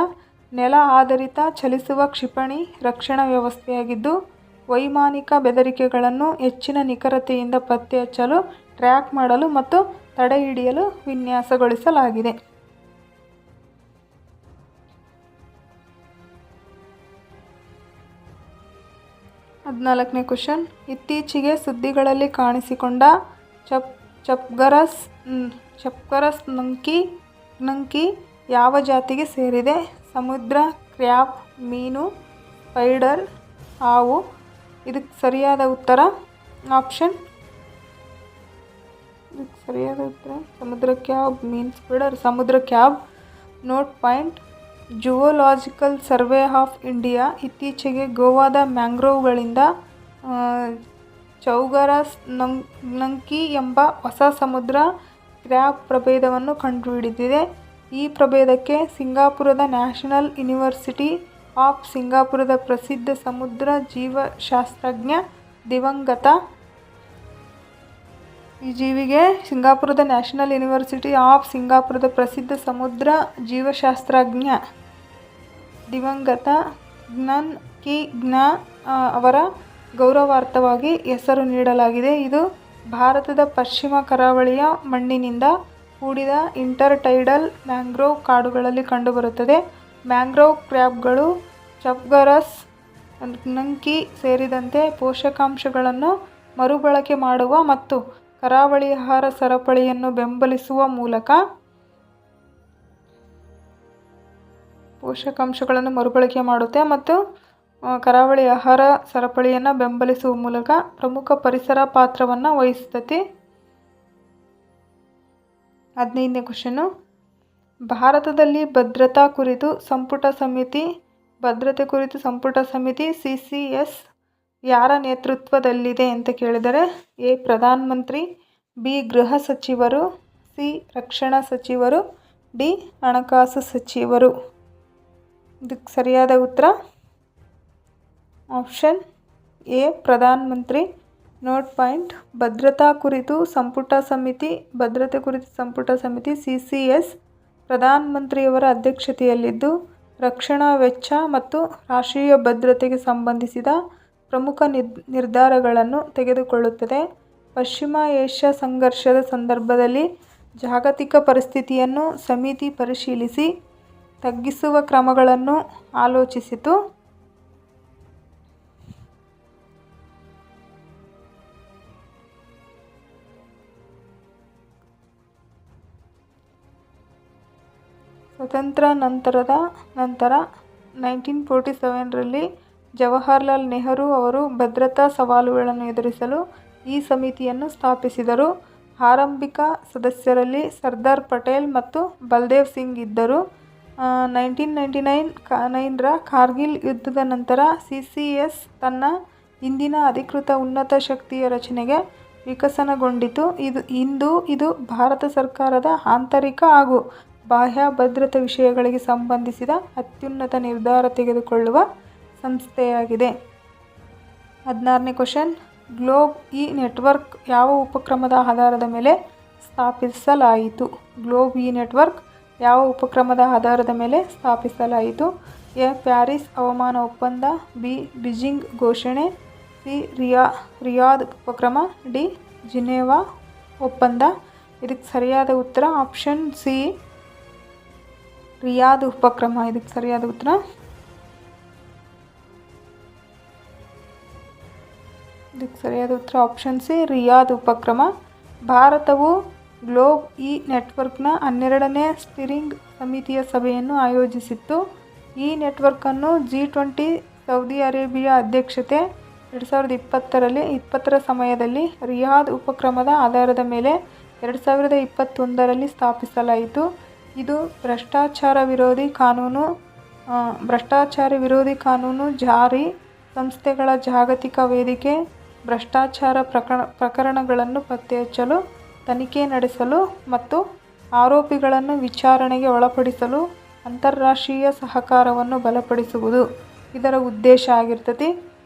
ನೆಲ ಆಧಾರಿತ ಚಲಿಸುವ ಕ್ಷಿಪಣಿ ರಕ್ಷಣಾ ವ್ಯವಸ್ಥೆಯಾಗಿದ್ದು, ವೈಮಾನಿಕ ಬೆದರಿಕೆಗಳನ್ನು ಹೆಚ್ಚಿನ ನಿಖರತೆಯಿಂದ ಪತ್ತೆಹಚ್ಚಲು, ಟ್ರ್ಯಾಕ್ ಮಾಡಲು ಮತ್ತು ತಡೆಹಿಡಿಯಲು ವಿನ್ಯಾಸಗೊಳಿಸಲಾಗಿದೆ. 14ನೇ ಕ್ವೆಶ್ಚನ್. ಇತ್ತೀಚೆಗೆ ಸುದ್ದಿಗಳಲ್ಲಿ ಕಾಣಿಸಿಕೊಂಡ ಚಪ್ಗರಸ್ ನಂಕಿ ಯಾವ ಜಾತಿಗೆ ಸೇರಿದೆ? ಸಮುದ್ರ ಕ್ರ್ಯಾಬ್, ಮೀನು, ಸ್ಪೈಡರ್, ಹಾವು. ಇದಕ್ಕೆ ಸರಿಯಾದ ಉತ್ತರ ಆಪ್ಷನ್ ಸಮುದ್ರ ಕ್ರ್ಯಾಬ್, ಮೀನು, ಸ್ಪೈಡರ್, ಸಮುದ್ರ crab. Note point: zoological survey of India ಇತ್ತೀಚೆಗೆ ಗೋವಾದ ಮ್ಯಾಂಗ್ರೋವ್ಗಳಿಂದ ಚೌಗರಸ್ ನಂಕಿ ಎಂಬ ಹೊಸ ಸಮುದ್ರ ಕ್ರ್ಯಾಬ್ ಪ್ರಭೇದವನ್ನು ಕಂಡುಹಿಡಿದಿದೆ. ಈ ಪ್ರಭೇದಕ್ಕೆ ಸಿಂಗಾಪುರದ ನ್ಯಾಷನಲ್ ಯೂನಿವರ್ಸಿಟಿ ಆಫ್ ಸಿಂಗಾಪುರದ ಪ್ರಸಿದ್ಧ ಸಮುದ್ರ ಜೀವಶಾಸ್ತ್ರಜ್ಞ ದಿವಂಗತ ಈ ಜೀವಿಗೆ ಸಿಂಗಾಪುರದ ನ್ಯಾಷನಲ್ ಯೂನಿವರ್ಸಿಟಿ ಆಫ್ ಸಿಂಗಾಪುರದ ಪ್ರಸಿದ್ಧ ಸಮುದ್ರ ಜೀವಶಾಸ್ತ್ರಜ್ಞ ದಿವಂಗತ ಜ್ಞಾನ್ ಕಿ ಜ್ಞಾ ಅವರ ಗೌರವಾರ್ಥವಾಗಿ ಹೆಸರು ನೀಡಲಾಗಿದೆ. ಇದು ಭಾರತದ ಪಶ್ಚಿಮ ಕರಾವಳಿಯ ಮಣ್ಣಿನಿಂದ ಕೂಡಿದ ಇಂಟರ್ಟೈಡಲ್ ಮ್ಯಾಂಗ್ರೋವ್ ಕಾಡುಗಳಲ್ಲಿ ಕಂಡುಬರುತ್ತದೆ. ಮ್ಯಾಂಗ್ರೋವ್ ಕ್ರ್ಯಾಬ್ಗಳು ಚಪ್ಗರಸ್ ನಂಕಿ ಸೇರಿದಂತೆ ಪೋಷಕಾಂಶಗಳನ್ನು ಮರುಬಳಕೆ ಮಾಡುವ ಮತ್ತು ಕರಾವಳಿ ಆಹಾರ ಸರಪಳಿಯನ್ನು ಬೆಂಬಲಿಸುವ ಮೂಲಕ ಕರಾವಳಿ ಆಹಾರ ಸರಪಳಿಯನ್ನು ಬೆಂಬಲಿಸುವ ಮೂಲಕ ಪ್ರಮುಖ ಪರಿಸರ ಪಾತ್ರವನ್ನು ವಹಿಸುತ್ತದೆ. 15ನೇ ಕ್ವೆಶ್ಚನ್ನು. ಭಾರತದಲ್ಲಿ ಭದ್ರತೆ ಕುರಿತು ಸಂಪುಟ ಸಮಿತಿ CCS ಯಾರ ನೇತೃತ್ವದಲ್ಲಿದೆ ಅಂತ ಕೇಳಿದರೆ ಎ. ಪ್ರಧಾನಮಂತ್ರಿ, ಬಿ. ಗೃಹ ಸಚಿವರು, ಸಿ. ರಕ್ಷಣಾ ಸಚಿವರು, ಡಿ. ಹಣಕಾಸು ಸಚಿವರು. ಇದಕ್ಕೆ ಸರಿಯಾದ ಉತ್ತರ ಆಪ್ಷನ್ ಎ. ಪ್ರಧಾನಮಂತ್ರಿ. ನೋಟ್ ಪಾಯಿಂಟ್: ಭದ್ರತೆ ಕುರಿತು ಸಂಪುಟ ಸಮಿತಿ CCS ಪ್ರಧಾನಮಂತ್ರಿಯವರ ಅಧ್ಯಕ್ಷತೆಯಲ್ಲಿದ್ದು, ರಕ್ಷಣಾ ವೆಚ್ಚ ಮತ್ತು ರಾಷ್ಟ್ರೀಯ ಭದ್ರತೆಗೆ ಸಂಬಂಧಿಸಿದ ಪ್ರಮುಖ ನಿರ್ಧಾರಗಳನ್ನು ತೆಗೆದುಕೊಳ್ಳುತ್ತದೆ. ಪಶ್ಚಿಮ ಏಷ್ಯಾ ಸಂಘರ್ಷದ ಸಂದರ್ಭದಲ್ಲಿ ಜಾಗತಿಕ ಪರಿಸ್ಥಿತಿಯನ್ನು ಸಮಿತಿ ಪರಿಶೀಲಿಸಿ ತಗ್ಗಿಸುವ ಕ್ರಮಗಳನ್ನು ಆಲೋಚಿಸಿತು. ಸ್ವತಂತ್ರ ನಂತರ 1947ರಲ್ಲಿ ಜವಾಹರಲಾಲ್ ನೆಹರು ಅವರು ಭದ್ರತಾ ಸವಾಲುಗಳನ್ನು ಎದುರಿಸಲು ಈ ಸಮಿತಿಯನ್ನು ಸ್ಥಾಪಿಸಿದರು. ಆರಂಭಿಕ ಸದಸ್ಯರಲ್ಲಿ ಸರ್ದಾರ್ ಪಟೇಲ್ ಮತ್ತು ಬಲ್ದೇವ್ ಸಿಂಗ್ ಇದ್ದರು. 1999ರ ಕಾರ್ಗಿಲ್ ಯುದ್ಧದ ನಂತರ CCS ತನ್ನ ಇಂದಿನ ಅಧಿಕೃತ ಉನ್ನತ ಶಕ್ತಿಯ ರಚನೆಗೆ ವಿಕಸನಗೊಂಡಿತು. ಇದು ಭಾರತ ಸರ್ಕಾರದ ಆಂತರಿಕ ಹಾಗೂ ಬಾಹ್ಯ ಭದ್ರತಾ ವಿಷಯಗಳಿಗೆ ಸಂಬಂಧಿಸಿದ ಅತ್ಯುನ್ನತ ನಿರ್ಧಾರ ತೆಗೆದುಕೊಳ್ಳುವ ಸಂಸ್ಥೆಯಾಗಿದೆ. 16ನೇ ಕ್ವೆಶ್ಚನ್. ಗ್ಲೋಬ್ ಇ ನೆಟ್ವರ್ಕ್ ಯಾವ ಉಪಕ್ರಮದ ಆಧಾರದ ಮೇಲೆ ಸ್ಥಾಪಿಸಲಾಯಿತು? ಎ. ಪ್ಯಾರಿಸ್ ಹವಾಮಾನ ಒಪ್ಪಂದ, ಬಿ. ಬೀಜಿಂಗ್ ಘೋಷಣೆ, ಸಿ. ರಿಯಾದ್ ಉಪಕ್ರಮ, ಡಿ. ಜಿನೆವಾ ಒಪ್ಪಂದ. ಇದಕ್ಕೆ ಸರಿಯಾದ ಉತ್ತರ ಆಪ್ಷನ್ ಸಿ. ರಿಯಾದ್ ಉಪಕ್ರಮ. ಇದಕ್ಕೆ ಸರಿಯಾದ ಉತ್ತರ ಆಪ್ಷನ್ ಸಿ. ರಿಯಾದ್ ಉಪಕ್ರಮ. ಭಾರತವು ಗ್ಲೋಬ್ ಇ ನೆಟ್ವರ್ಕ್ನ 12ನೇ ಸ್ಟೀರಿಂಗ್ ಸಮಿತಿಯ ಸಭೆಯನ್ನು ಆಯೋಜಿಸಿತ್ತು. ಈ ನೆಟ್ವರ್ಕನ್ನು G20 ಸೌದಿ ಅರೇಬಿಯಾ ಅಧ್ಯಕ್ಷತೆ 2020ರ ಸಮಯದಲ್ಲಿ ರಿಯಾದ್ ಉಪಕ್ರಮದ ಆಧಾರದ ಮೇಲೆ 2021ರಲ್ಲಿ ಸ್ಥಾಪಿಸಲಾಯಿತು. ಇದು ಭ್ರಷ್ಟಾಚಾರ ವಿರೋಧಿ ಕಾನೂನು ಜಾರಿ ಸಂಸ್ಥೆಗಳ ಜಾಗತಿಕ ವೇದಿಕೆ ಭ್ರಷ್ಟಾಚಾರ ಪ್ರಕರಣಗಳನ್ನು ಪತ್ತೆಹಚ್ಚಲು ತನಿಖೆ ನಡೆಸಲು ಮತ್ತು ಆರೋಪಿಗಳನ್ನು ವಿಚಾರಣೆಗೆ ಒಳಪಡಿಸಲು ಅಂತಾರಾಷ್ಟ್ರೀಯ ಸಹಕಾರವನ್ನು ಬಲಪಡಿಸುವುದು ಇದರ ಉದ್ದೇಶ ಆಗಿರ್ತದೆ.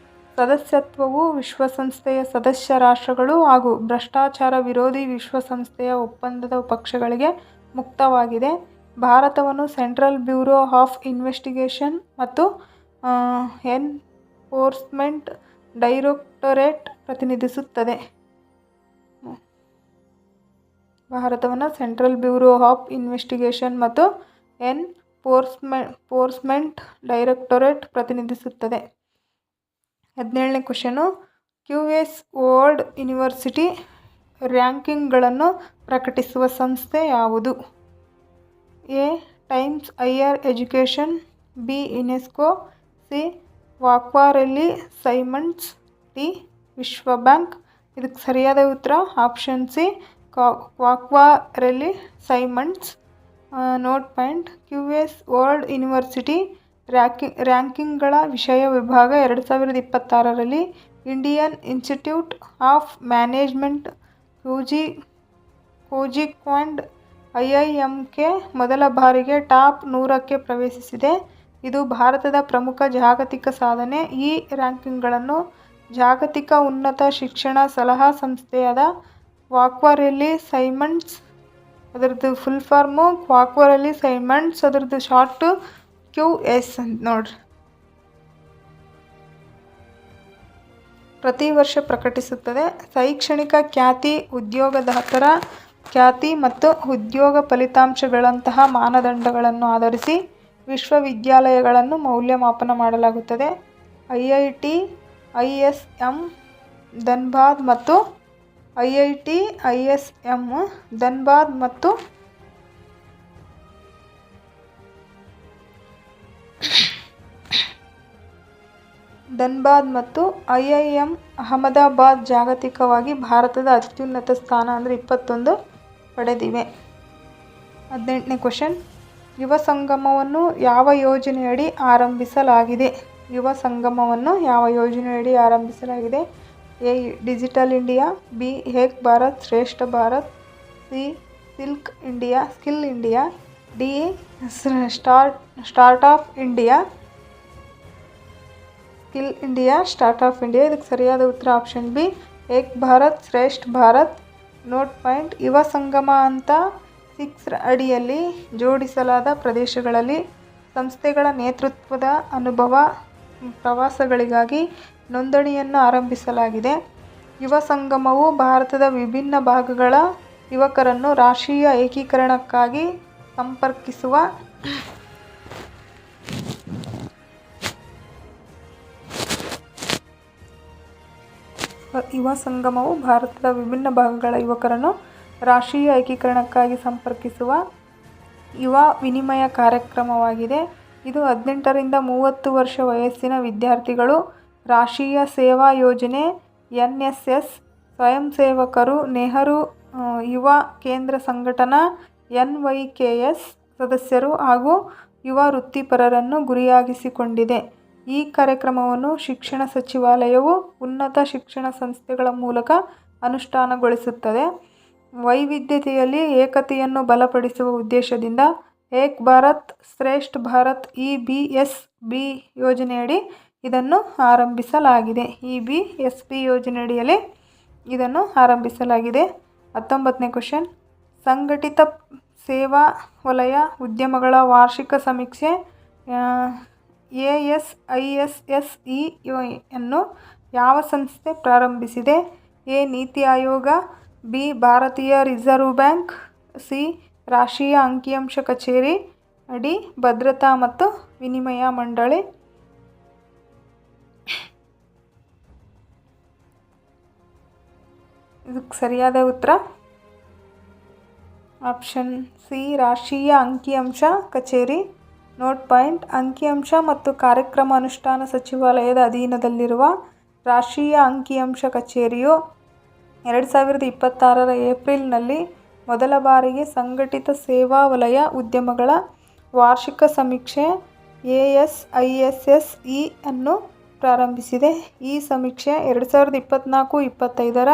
ಸದಸ್ಯತ್ವವು ವಿಶ್ವಸಂಸ್ಥೆಯ ಸದಸ್ಯ ರಾಷ್ಟ್ರಗಳು ಹಾಗೂ ಭ್ರಷ್ಟಾಚಾರ ವಿರೋಧಿ ವಿಶ್ವಸಂಸ್ಥೆಯ ಒಪ್ಪಂದದ ಪಕ್ಷಗಳಿಗೆ ಮುಕ್ತವಾಗಿದೆ. ಭಾರತವನ್ನು ಸೆಂಟ್ರಲ್ ಬ್ಯೂರೋ ಆಫ್ ಇನ್ವೆಸ್ಟಿಗೇಷನ್ ಮತ್ತು ಎನ್ಫೋರ್ಸ್ಮೆಂಟ್ ಡೈರೆಕ್ಟರೇಟ್ ಪ್ರತಿನಿಧಿಸುತ್ತದೆ. ಭಾರತವನ್ನು ಸೆಂಟ್ರಲ್ ಬ್ಯೂರೋ ಆಫ್ ಇನ್ವೆಸ್ಟಿಗೇಷನ್ ಮತ್ತು ಎನ್ಫೋರ್ಸ್ಮೆಂಟ್ ಡೈರೆಕ್ಟರೇಟ್ ಪ್ರತಿನಿಧಿಸುತ್ತದೆ. 17ನೇ ಕ್ವೆಶ್ಚನು, QS ವರ್ಲ್ಡ್ ಯೂನಿವರ್ಸಿಟಿ ರ್ಯಾಂಕಿಂಗ್ಗಳನ್ನು ಪ್ರಕಟಿಸುವ ಸಂಸ್ಥೆ ಯಾವುದು? A. Times Higher Education, b. UNESCO, c. Quacquarelli Symonds, d. ವಿಶ್ವ ಬ್ಯಾಂಕ್. ಇದಕ್ಕೆ ಸರಿಯಾದ ಉತ್ತರ option c, Quacquarelli Symonds. Note point, QS world university ರ್ಯಾಂಕಿಂಗ್ಗಳ ವಿಷಯ ವಿಭಾಗ 2026ರಲ್ಲಿ Indian Institute of Management Kozhikode IIMಗೆ ಮೊದಲ ಬಾರಿಗೆ ಟಾಪ್ 100ಕ್ಕೆ ಪ್ರವೇಶಿಸಿದೆ. ಇದು ಭಾರತದ ಪ್ರಮುಖ ಜಾಗತಿಕ ಸಾಧನೆ. ಈ ರ್ಯಾಂಕಿಂಗ್ಗಳನ್ನು ಜಾಗತಿಕ ಉನ್ನತ ಶಿಕ್ಷಣ ಸಲಹಾ ಸಂಸ್ಥೆಯಾದ ಕ್ವಾಕ್ವಾರೆಲ್ಲಿ ಸೈಮನ್ಸ್, ಅದರದ್ದು ಫುಲ್ ಫಾರ್ಮು ಕ್ವಾಕ್ವಾರೆಲ್ಲಿ ಸೈಮನ್ಸ್, ಅದರದ್ದು ಶಾರ್ಟು QS ಅಂತ ನೋಡ್ರಿ, ಪ್ರತಿ ವರ್ಷ ಪ್ರಕಟಿಸುತ್ತದೆ. ಶೈಕ್ಷಣಿಕ ಖ್ಯಾತಿ, ಉದ್ಯೋಗದಾತರ ಖ್ಯಾತಿ ಮತ್ತು ಉದ್ಯೋಗ ಫಲಿತಾಂಶಗಳಂತಹ ಮಾನದಂಡಗಳನ್ನು ಆಧರಿಸಿ ವಿಶ್ವವಿದ್ಯಾಲಯಗಳನ್ನು ಮೌಲ್ಯಮಾಪನ ಮಾಡಲಾಗುತ್ತದೆ. IIT, ISM ಧನ್ಬಾದ್ ಮತ್ತು IIT, ISM ಧನ್ಬಾದ್ ಮತ್ತು IIM ಅಹಮದಾಬಾದ್ ಜಾಗತಿಕವಾಗಿ ಭಾರತದ ಅತ್ಯುನ್ನತ ಸ್ಥಾನ ಅಂದರೆ 21 ಪಡೆದಿವೆ. 18ನೇ ಕ್ವೆಶ್ಚನ್, ಯುವ ಸಂಗಮವನ್ನು ಯಾವ ಯೋಜನೆಯಡಿ ಆರಂಭಿಸಲಾಗಿದೆ? ಯುವ ಸಂಗಮವನ್ನು ಯಾವ ಯೋಜನೆಯಡಿ ಆರಂಭಿಸಲಾಗಿದೆ? A. Digital India, b. Ek Bharat Shreshtha Bharat, c. Skill India, d. Startup India. ಇದಕ್ಕೆ ಸರಿಯಾದ ಉತ್ತರ option B, Ek Bharat Shreshtha Bharat. Note point, ಯುವ ಸಂಗಮ ಅಂತ 6 ಅಡಿಯಲ್ಲಿ ಜೋಡಿಸಲಾದ ಪ್ರದೇಶಗಳಲ್ಲಿ ಸಂಸ್ಥೆಗಳ ನೇತೃತ್ವದ ಅನುಭವ ಪ್ರವಾಸಗಳಿಗಾಗಿ ನೋಂದಣಿಯನ್ನು ಆರಂಭಿಸಲಾಗಿದೆ. ಯುವ ಸಂಗಮವು ಭಾರತದ ವಿಭಿನ್ನ ಭಾಗಗಳ ಯುವಕರನ್ನು ರಾಷ್ಟ್ರೀಯ ಏಕೀಕರಣಕ್ಕಾಗಿ ಸಂಪರ್ಕಿಸುವ ಯುವ ವಿನಿಮಯ ಕಾರ್ಯಕ್ರಮವಾಗಿದೆ. ಇದು 18ರಿಂದ 30 ವರ್ಷ ವಯಸ್ಸಿನ ವಿದ್ಯಾರ್ಥಿಗಳು, ರಾಷ್ಟ್ರೀಯ ಸೇವಾ ಯೋಜನೆ NSS, ಸ್ವಯಂ ಸೇವಕರು, ನೆಹರು ಯುವ ಕೇಂದ್ರ ಸಂಘಟನಾ NYKS ಸದಸ್ಯರು ಹಾಗೂ ಯುವ ವೃತ್ತಿಪರರನ್ನು ಗುರಿಯಾಗಿಸಿಕೊಂಡಿದೆ. ಈ ಕಾರ್ಯಕ್ರಮವನ್ನು ಶಿಕ್ಷಣ ಸಚಿವಾಲಯವು ಉನ್ನತ ಶಿಕ್ಷಣ ಸಂಸ್ಥೆಗಳ ಮೂಲಕ ಅನುಷ್ಠಾನಗೊಳಿಸುತ್ತದೆ. ವೈವಿಧ್ಯತೆಯಲ್ಲಿ ಏಕತೆಯನ್ನು ಬಲಪಡಿಸುವ ಉದ್ದೇಶದಿಂದ ಏಕ್ ಭಾರತ್ ಶ್ರೇಷ್ಠ ಭಾರತ್ EBSB ಯೋಜನೆಯಡಿ ಇದನ್ನು ಆರಂಭಿಸಲಾಗಿದೆ. EBSB ಯೋಜನೆಯಡಿಯಲ್ಲಿ ಇದನ್ನು ಆರಂಭಿಸಲಾಗಿದೆ. 19ನೇ ಕ್ವೆಶ್ಚನ್, ಸಂಘಟಿತ ಸೇವಾ ವಲಯ ಉದ್ಯಮಗಳ ವಾರ್ಷಿಕ ಸಮೀಕ್ಷೆ ASISSE ಯನ್ನು ಯಾವ ಸಂಸ್ಥೆ ಪ್ರಾರಂಭಿಸಿದೆ? ಎ. ನೀತಿ ಆಯೋಗ, ಬಿ. ಭಾರತೀಯ ರಿಸರ್ವ್ ಬ್ಯಾಂಕ್, ಸಿ. ರಾಷ್ಟ್ರೀಯ ಅಂಕಿಅಂಶ ಕಚೇರಿ, ಡಿ. ಭದ್ರತಾ ಮತ್ತು ವಿನಿಮಯ ಮಂಡಳಿ. ಇದಕ್ಕೆ ಸರಿಯಾದ ಉತ್ತರ ಆಪ್ಷನ್ ಸಿ, ರಾಷ್ಟ್ರೀಯ ಅಂಕಿಅಂಶ ಕಚೇರಿ. ನೋಟ್ ಪಾಯಿಂಟ್, ಅಂಕಿಅಂಶ ಮತ್ತು ಕಾರ್ಯಕ್ರಮ ಅನುಷ್ಠಾನ ಸಚಿವಾಲಯದ ಅಧೀನದಲ್ಲಿರುವ ರಾಷ್ಟ್ರೀಯ ಅಂಕಿಅಂಶ ಕಚೇರಿಯು 2026ರ ಏಪ್ರಿಲ್ನಲ್ಲಿ ಮೊದಲ ಬಾರಿಗೆ ಸಂಘಟಿತ ಸೇವಾ ವಲಯ ಉದ್ಯಮಗಳ ವಾರ್ಷಿಕ ಸಮೀಕ್ಷೆ ASISSE ಅನ್ನು ಪ್ರಾರಂಭಿಸಿದೆ. ಈ ಸಮೀಕ್ಷೆ 2024-25ರ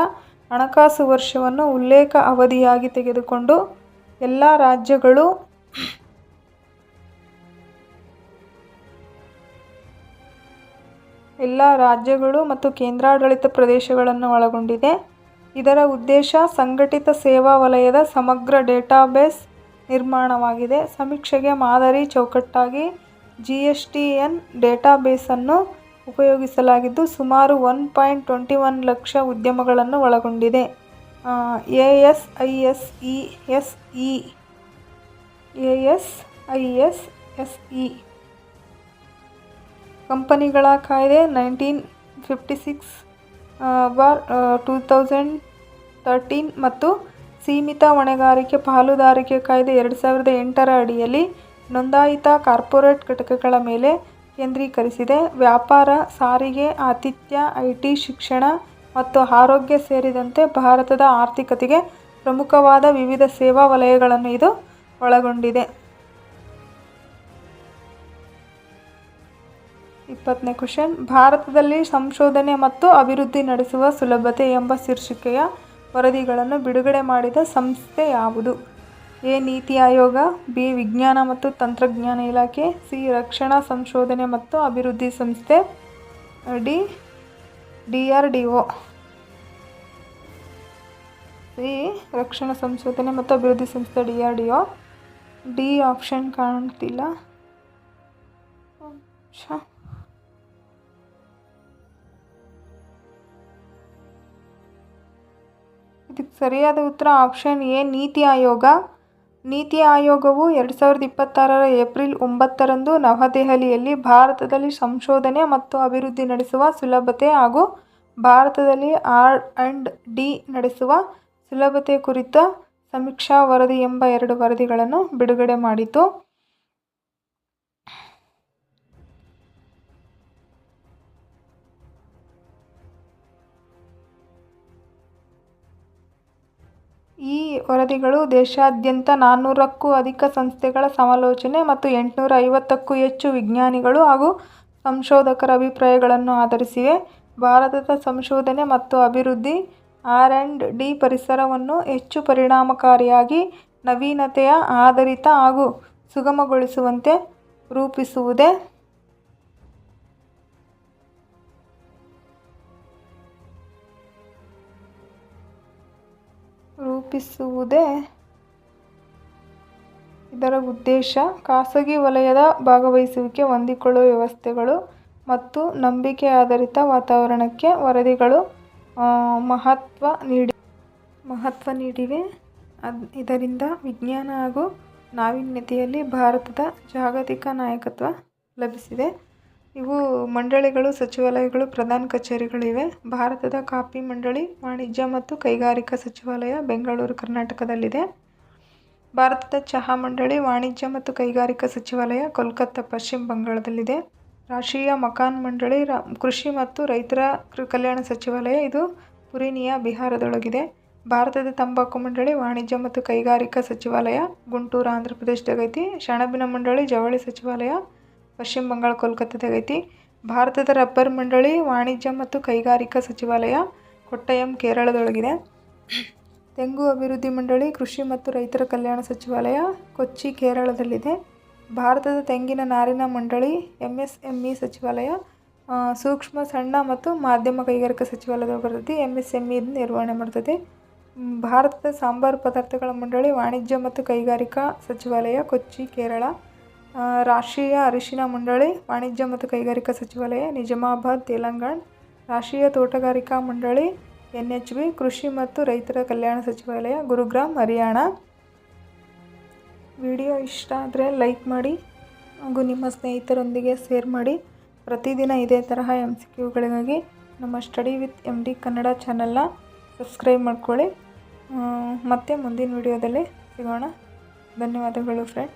ಹಣಕಾಸು ವರ್ಷವನ್ನು ಉಲ್ಲೇಖ ಅವಧಿಯಾಗಿ ತೆಗೆದುಕೊಂಡು ಎಲ್ಲ ರಾಜ್ಯಗಳು ಮತ್ತು ಕೇಂದ್ರಾಡಳಿತ ಪ್ರದೇಶಗಳನ್ನು ಒಳಗೊಂಡಿದೆ. ಇದರ ಉದ್ದೇಶ ಸಂಘಟಿತ ಸೇವಾ ವಲಯದ ಸಮಗ್ರ ಡೇಟಾಬೇಸ್ ನಿರ್ಮಾಣವಾಗಿದೆ. ಸಮೀಕ್ಷೆಗೆ ಮಾದರಿ ಚೌಕಟ್ಟಾಗಿ GSTN ಡೇಟಾಬೇಸನ್ನು ಉಪಯೋಗಿಸಲಾಗಿದ್ದು ಸುಮಾರು 1.21 ಲಕ್ಷ ಉದ್ಯಮಗಳನ್ನು ಒಳಗೊಂಡಿದೆ. ASISE ಕಂಪನಿಗಳ ಕಾಯ್ದೆ 1956/2013 ಮತ್ತು ಸೀಮಿತ ಹೊಣೆಗಾರಿಕೆ ಪಾಲುದಾರಿಕೆ ಕಾಯ್ದೆ 2008ರ ಅಡಿಯಲ್ಲಿ ನೋಂದಾಯಿತ ಕಾರ್ಪೊರೇಟ್ ಘಟಕಗಳ ಮೇಲೆ ಕೇಂದ್ರೀಕರಿಸಿದೆ. ವ್ಯಾಪಾರ, ಸಾರಿಗೆ, ಆತಿಥ್ಯ, IT, ಶಿಕ್ಷಣ ಮತ್ತು ಆರೋಗ್ಯ ಸೇರಿದಂತೆ ಭಾರತದ ಆರ್ಥಿಕತೆಗೆ ಪ್ರಮುಖವಾದ ವಿವಿಧ ಸೇವಾ ವಲಯಗಳನ್ನು ಇದು ಒಳಗೊಂಡಿದೆ. 20ನೇ ಕ್ವೆಶ್ಚನ್. ಭಾರತದಲ್ಲಿ ಸಂಶೋಧನೆ ಮತ್ತು ಅಭಿವೃದ್ಧಿ ನಡೆಸುವ ಸುಲಭತೆ ಎಂಬ ಶೀರ್ಷಿಕೆಯ ವರದಿಗಳನ್ನು ಬಿಡುಗಡೆ ಮಾಡಿದ ಸಂಸ್ಥೆ ಯಾವುದು? A. ನೀತಿ ಆಯೋಗ, B. ವಿಜ್ಞಾನ ಮತ್ತು ತಂತ್ರಜ್ಞಾನ ಇಲಾಖೆ, C. ರಕ್ಷಣಾ ಸಂಶೋಧನೆ ಮತ್ತು ಅಭಿವೃದ್ಧಿ ಸಂಸ್ಥೆ, D. DRDO. C. ರಕ್ಷಣಾ ಸಂಶೋಧನೆ ಮತ್ತು ಅಭಿವೃದ್ಧಿ ಸಂಸ್ಥೆ DRDO. D ಆಪ್ಷನ್ ಕಾಣ್ತಿಲ್ಲ. ಇದಕ್ಕೆ ಸರಿಯಾದ ಉತ್ತರ ಆಪ್ಷನ್ A. ನೀತಿ ಆಯೋಗ. ನೀತಿ ಆಯೋಗವು 2026ರ ಏಪ್ರಿಲ್ 9ರಂದು ನವದೆಹಲಿಯಲ್ಲಿ ಭಾರತದಲ್ಲಿ ಸಂಶೋಧನೆ ಮತ್ತು ಅಭಿವೃದ್ಧಿ ನಡೆಸುವ ಸುಲಭತೆ ಹಾಗೂ ಭಾರತದಲ್ಲಿ R&D ನಡೆಸುವ ಸುಲಭತೆ ಕುರಿತ ಸಮೀಕ್ಷಾ ವರದಿ ಎಂಬ 2 ವರದಿಗಳನ್ನು ಬಿಡುಗಡೆ ಮಾಡಿತು. ಈ ವರದಿಗಳು ದೇಶಾದ್ಯಂತ 400ಕ್ಕೂ ಅಧಿಕ ಸಂಸ್ಥೆಗಳ ಸಮಾಲೋಚನೆ ಮತ್ತು 850ಕ್ಕೂ ಹೆಚ್ಚು ವಿಜ್ಞಾನಿಗಳು ಹಾಗೂ ಸಂಶೋಧಕರ ಅಭಿಪ್ರಾಯಗಳನ್ನು ಆಧರಿಸಿವೆ. ಭಾರತದ ಸಂಶೋಧನೆ ಮತ್ತು ಅಭಿವೃದ್ಧಿ R&D ಪರಿಸರವನ್ನು ಹೆಚ್ಚು ಪರಿಣಾಮಕಾರಿಯಾಗಿ, ನವೀನತೆಯ ಆಧಾರಿತ ಹಾಗೂ ಸುಗಮಗೊಳಿಸುವಂತೆ ರೂಪಿಸುವುದೇ ಇದರ ಉದ್ದೇಶ. ಖಾಸಗಿ ವಲಯದ ಭಾಗವಹಿಸುವಿಕೆ, ಹೊಂದಿಕೊಳ್ಳುವ ವ್ಯವಸ್ಥೆಗಳು ಮತ್ತು ನಂಬಿಕೆ ಆಧಾರಿತ ವಾತಾವರಣಕ್ಕೆ ವರದಿಗಳು ಮಹತ್ವ ನೀಡಿವೆ. ಇದರಿಂದ ವಿಜ್ಞಾನ ಹಾಗೂ ನಾವೀನ್ಯತೆಯಲ್ಲಿ ಭಾರತದ ಜಾಗತಿಕ ನಾಯಕತ್ವ ಲಭಿಸಿದೆ. ಇವು ಮಂಡಳಿಗಳು, ಸಚಿವಾಲಯಗಳು, ಪ್ರಧಾನ ಕಚೇರಿಗಳಿವೆ. ಭಾರತದ ಕಾಫಿ ಮಂಡಳಿ ವಾಣಿಜ್ಯ ಮತ್ತು ಕೈಗಾರಿಕಾ ಸಚಿವಾಲಯ ಬೆಂಗಳೂರು, ಕರ್ನಾಟಕದಲ್ಲಿದೆ. ಭಾರತದ ಚಹಾ ಮಂಡಳಿ ವಾಣಿಜ್ಯ ಮತ್ತು ಕೈಗಾರಿಕಾ ಸಚಿವಾಲಯ ಕೋಲ್ಕತ್ತಾ, ಪಶ್ಚಿಮ ಬಂಗಾಳದಲ್ಲಿದೆ. ರಾಷ್ಟ್ರೀಯ ಮಕಾನ್ ಮಂಡಳಿ ಕೃಷಿ ಮತ್ತು ರೈತರ ಕಲ್ಯಾಣ ಸಚಿವಾಲಯ ಇದು ಪುರಿನಿಯಾ, ಬಿಹಾರದೊಳಗಿದೆ. ಭಾರತದ ತಂಬಾಕು ಮಂಡಳಿ ವಾಣಿಜ್ಯ ಮತ್ತು ಕೈಗಾರಿಕಾ ಸಚಿವಾಲಯ ಗುಂಟೂರು, ಆಂಧ್ರ ಪ್ರದೇಶದಾಗೈತಿ. ಸೆಣಬಿನ ಮಂಡಳಿ ಜವಳಿ ಸಚಿವಾಲಯ ಪಶ್ಚಿಮ ಬಂಗಾಳ, ಕೋಲ್ಕತ್ತಾದಾಗೈತಿ. ಭಾರತದ ರಬ್ಬರ್ ಮಂಡಳಿ ವಾಣಿಜ್ಯ ಮತ್ತು ಕೈಗಾರಿಕಾ ಸಚಿವಾಲಯ ಕೊಟ್ಟಯಂ, ಕೇರಳದೊಳಗಿದೆ. ತೆಂಗು ಅಭಿವೃದ್ಧಿ ಮಂಡಳಿ ಕೃಷಿ ಮತ್ತು ರೈತರ ಕಲ್ಯಾಣ ಸಚಿವಾಲಯ ಕೊಚ್ಚಿ, ಕೇರಳದಲ್ಲಿದೆ. ಭಾರತದ ತೆಂಗಿನ ನಾರಿನ ಮಂಡಳಿ MSME ಸಚಿವಾಲಯ ಸೂಕ್ಷ್ಮ, ಸಣ್ಣ ಮತ್ತು ಮಧ್ಯಮ ಕೈಗಾರಿಕಾ ಸಚಿವಾಲಯದೊಳಗೆ ಬರ್ತೈತಿ. MSME ನಿರ್ವಹಣೆ ಮಾಡ್ತದೆ. ಭಾರತದ ಸಾಂಬಾರು ಪದಾರ್ಥಗಳ ಮಂಡಳಿ ವಾಣಿಜ್ಯ ಮತ್ತು ಕೈಗಾರಿಕಾ ಸಚಿವಾಲಯ ಕೊಚ್ಚಿ, ಕೇರಳ. ರಾಷ್ಟ್ರೀಯ ಅರಿಶಿನ ಮಂಡಳಿ ವಾಣಿಜ್ಯ ಮತ್ತು ಕೈಗಾರಿಕಾ ಸಚಿವಾಲಯ ನಿಜಾಮಾಬಾದ್, ತೆಲಂಗಾಣ. ರಾಷ್ಟ್ರೀಯ ತೋಟಗಾರಿಕಾ ಮಂಡಳಿ NHB ಕೃಷಿ ಮತ್ತು ರೈತರ ಕಲ್ಯಾಣ ಸಚಿವಾಲಯ ಗುರುಗ್ರಾಮ್, ಹರಿಯಾಣ. ವಿಡಿಯೋ ಇಷ್ಟ ಆದರೆ ಲೈಕ್ ಮಾಡಿ ಹಾಗೂ ನಿಮ್ಮ ಸ್ನೇಹಿತರೊಂದಿಗೆ ಶೇರ್ ಮಾಡಿ. ಪ್ರತಿದಿನ ಇದೇ ತರಹ MCQಗಳಿಗಾಗಿ ನಮ್ಮ ಸ್ಟಡಿ ವಿತ್ MD ಕನ್ನಡ ಚಾನಲ್ನ ಸಬ್ಸ್ಕ್ರೈಬ್ ಮಾಡ್ಕೊಳ್ಳಿ. ಮತ್ತೆ ಮುಂದಿನ ವಿಡಿಯೋದಲ್ಲಿ ಸಿಗೋಣ. ಧನ್ಯವಾದಗಳು ಫ್ರೆಂಡ್.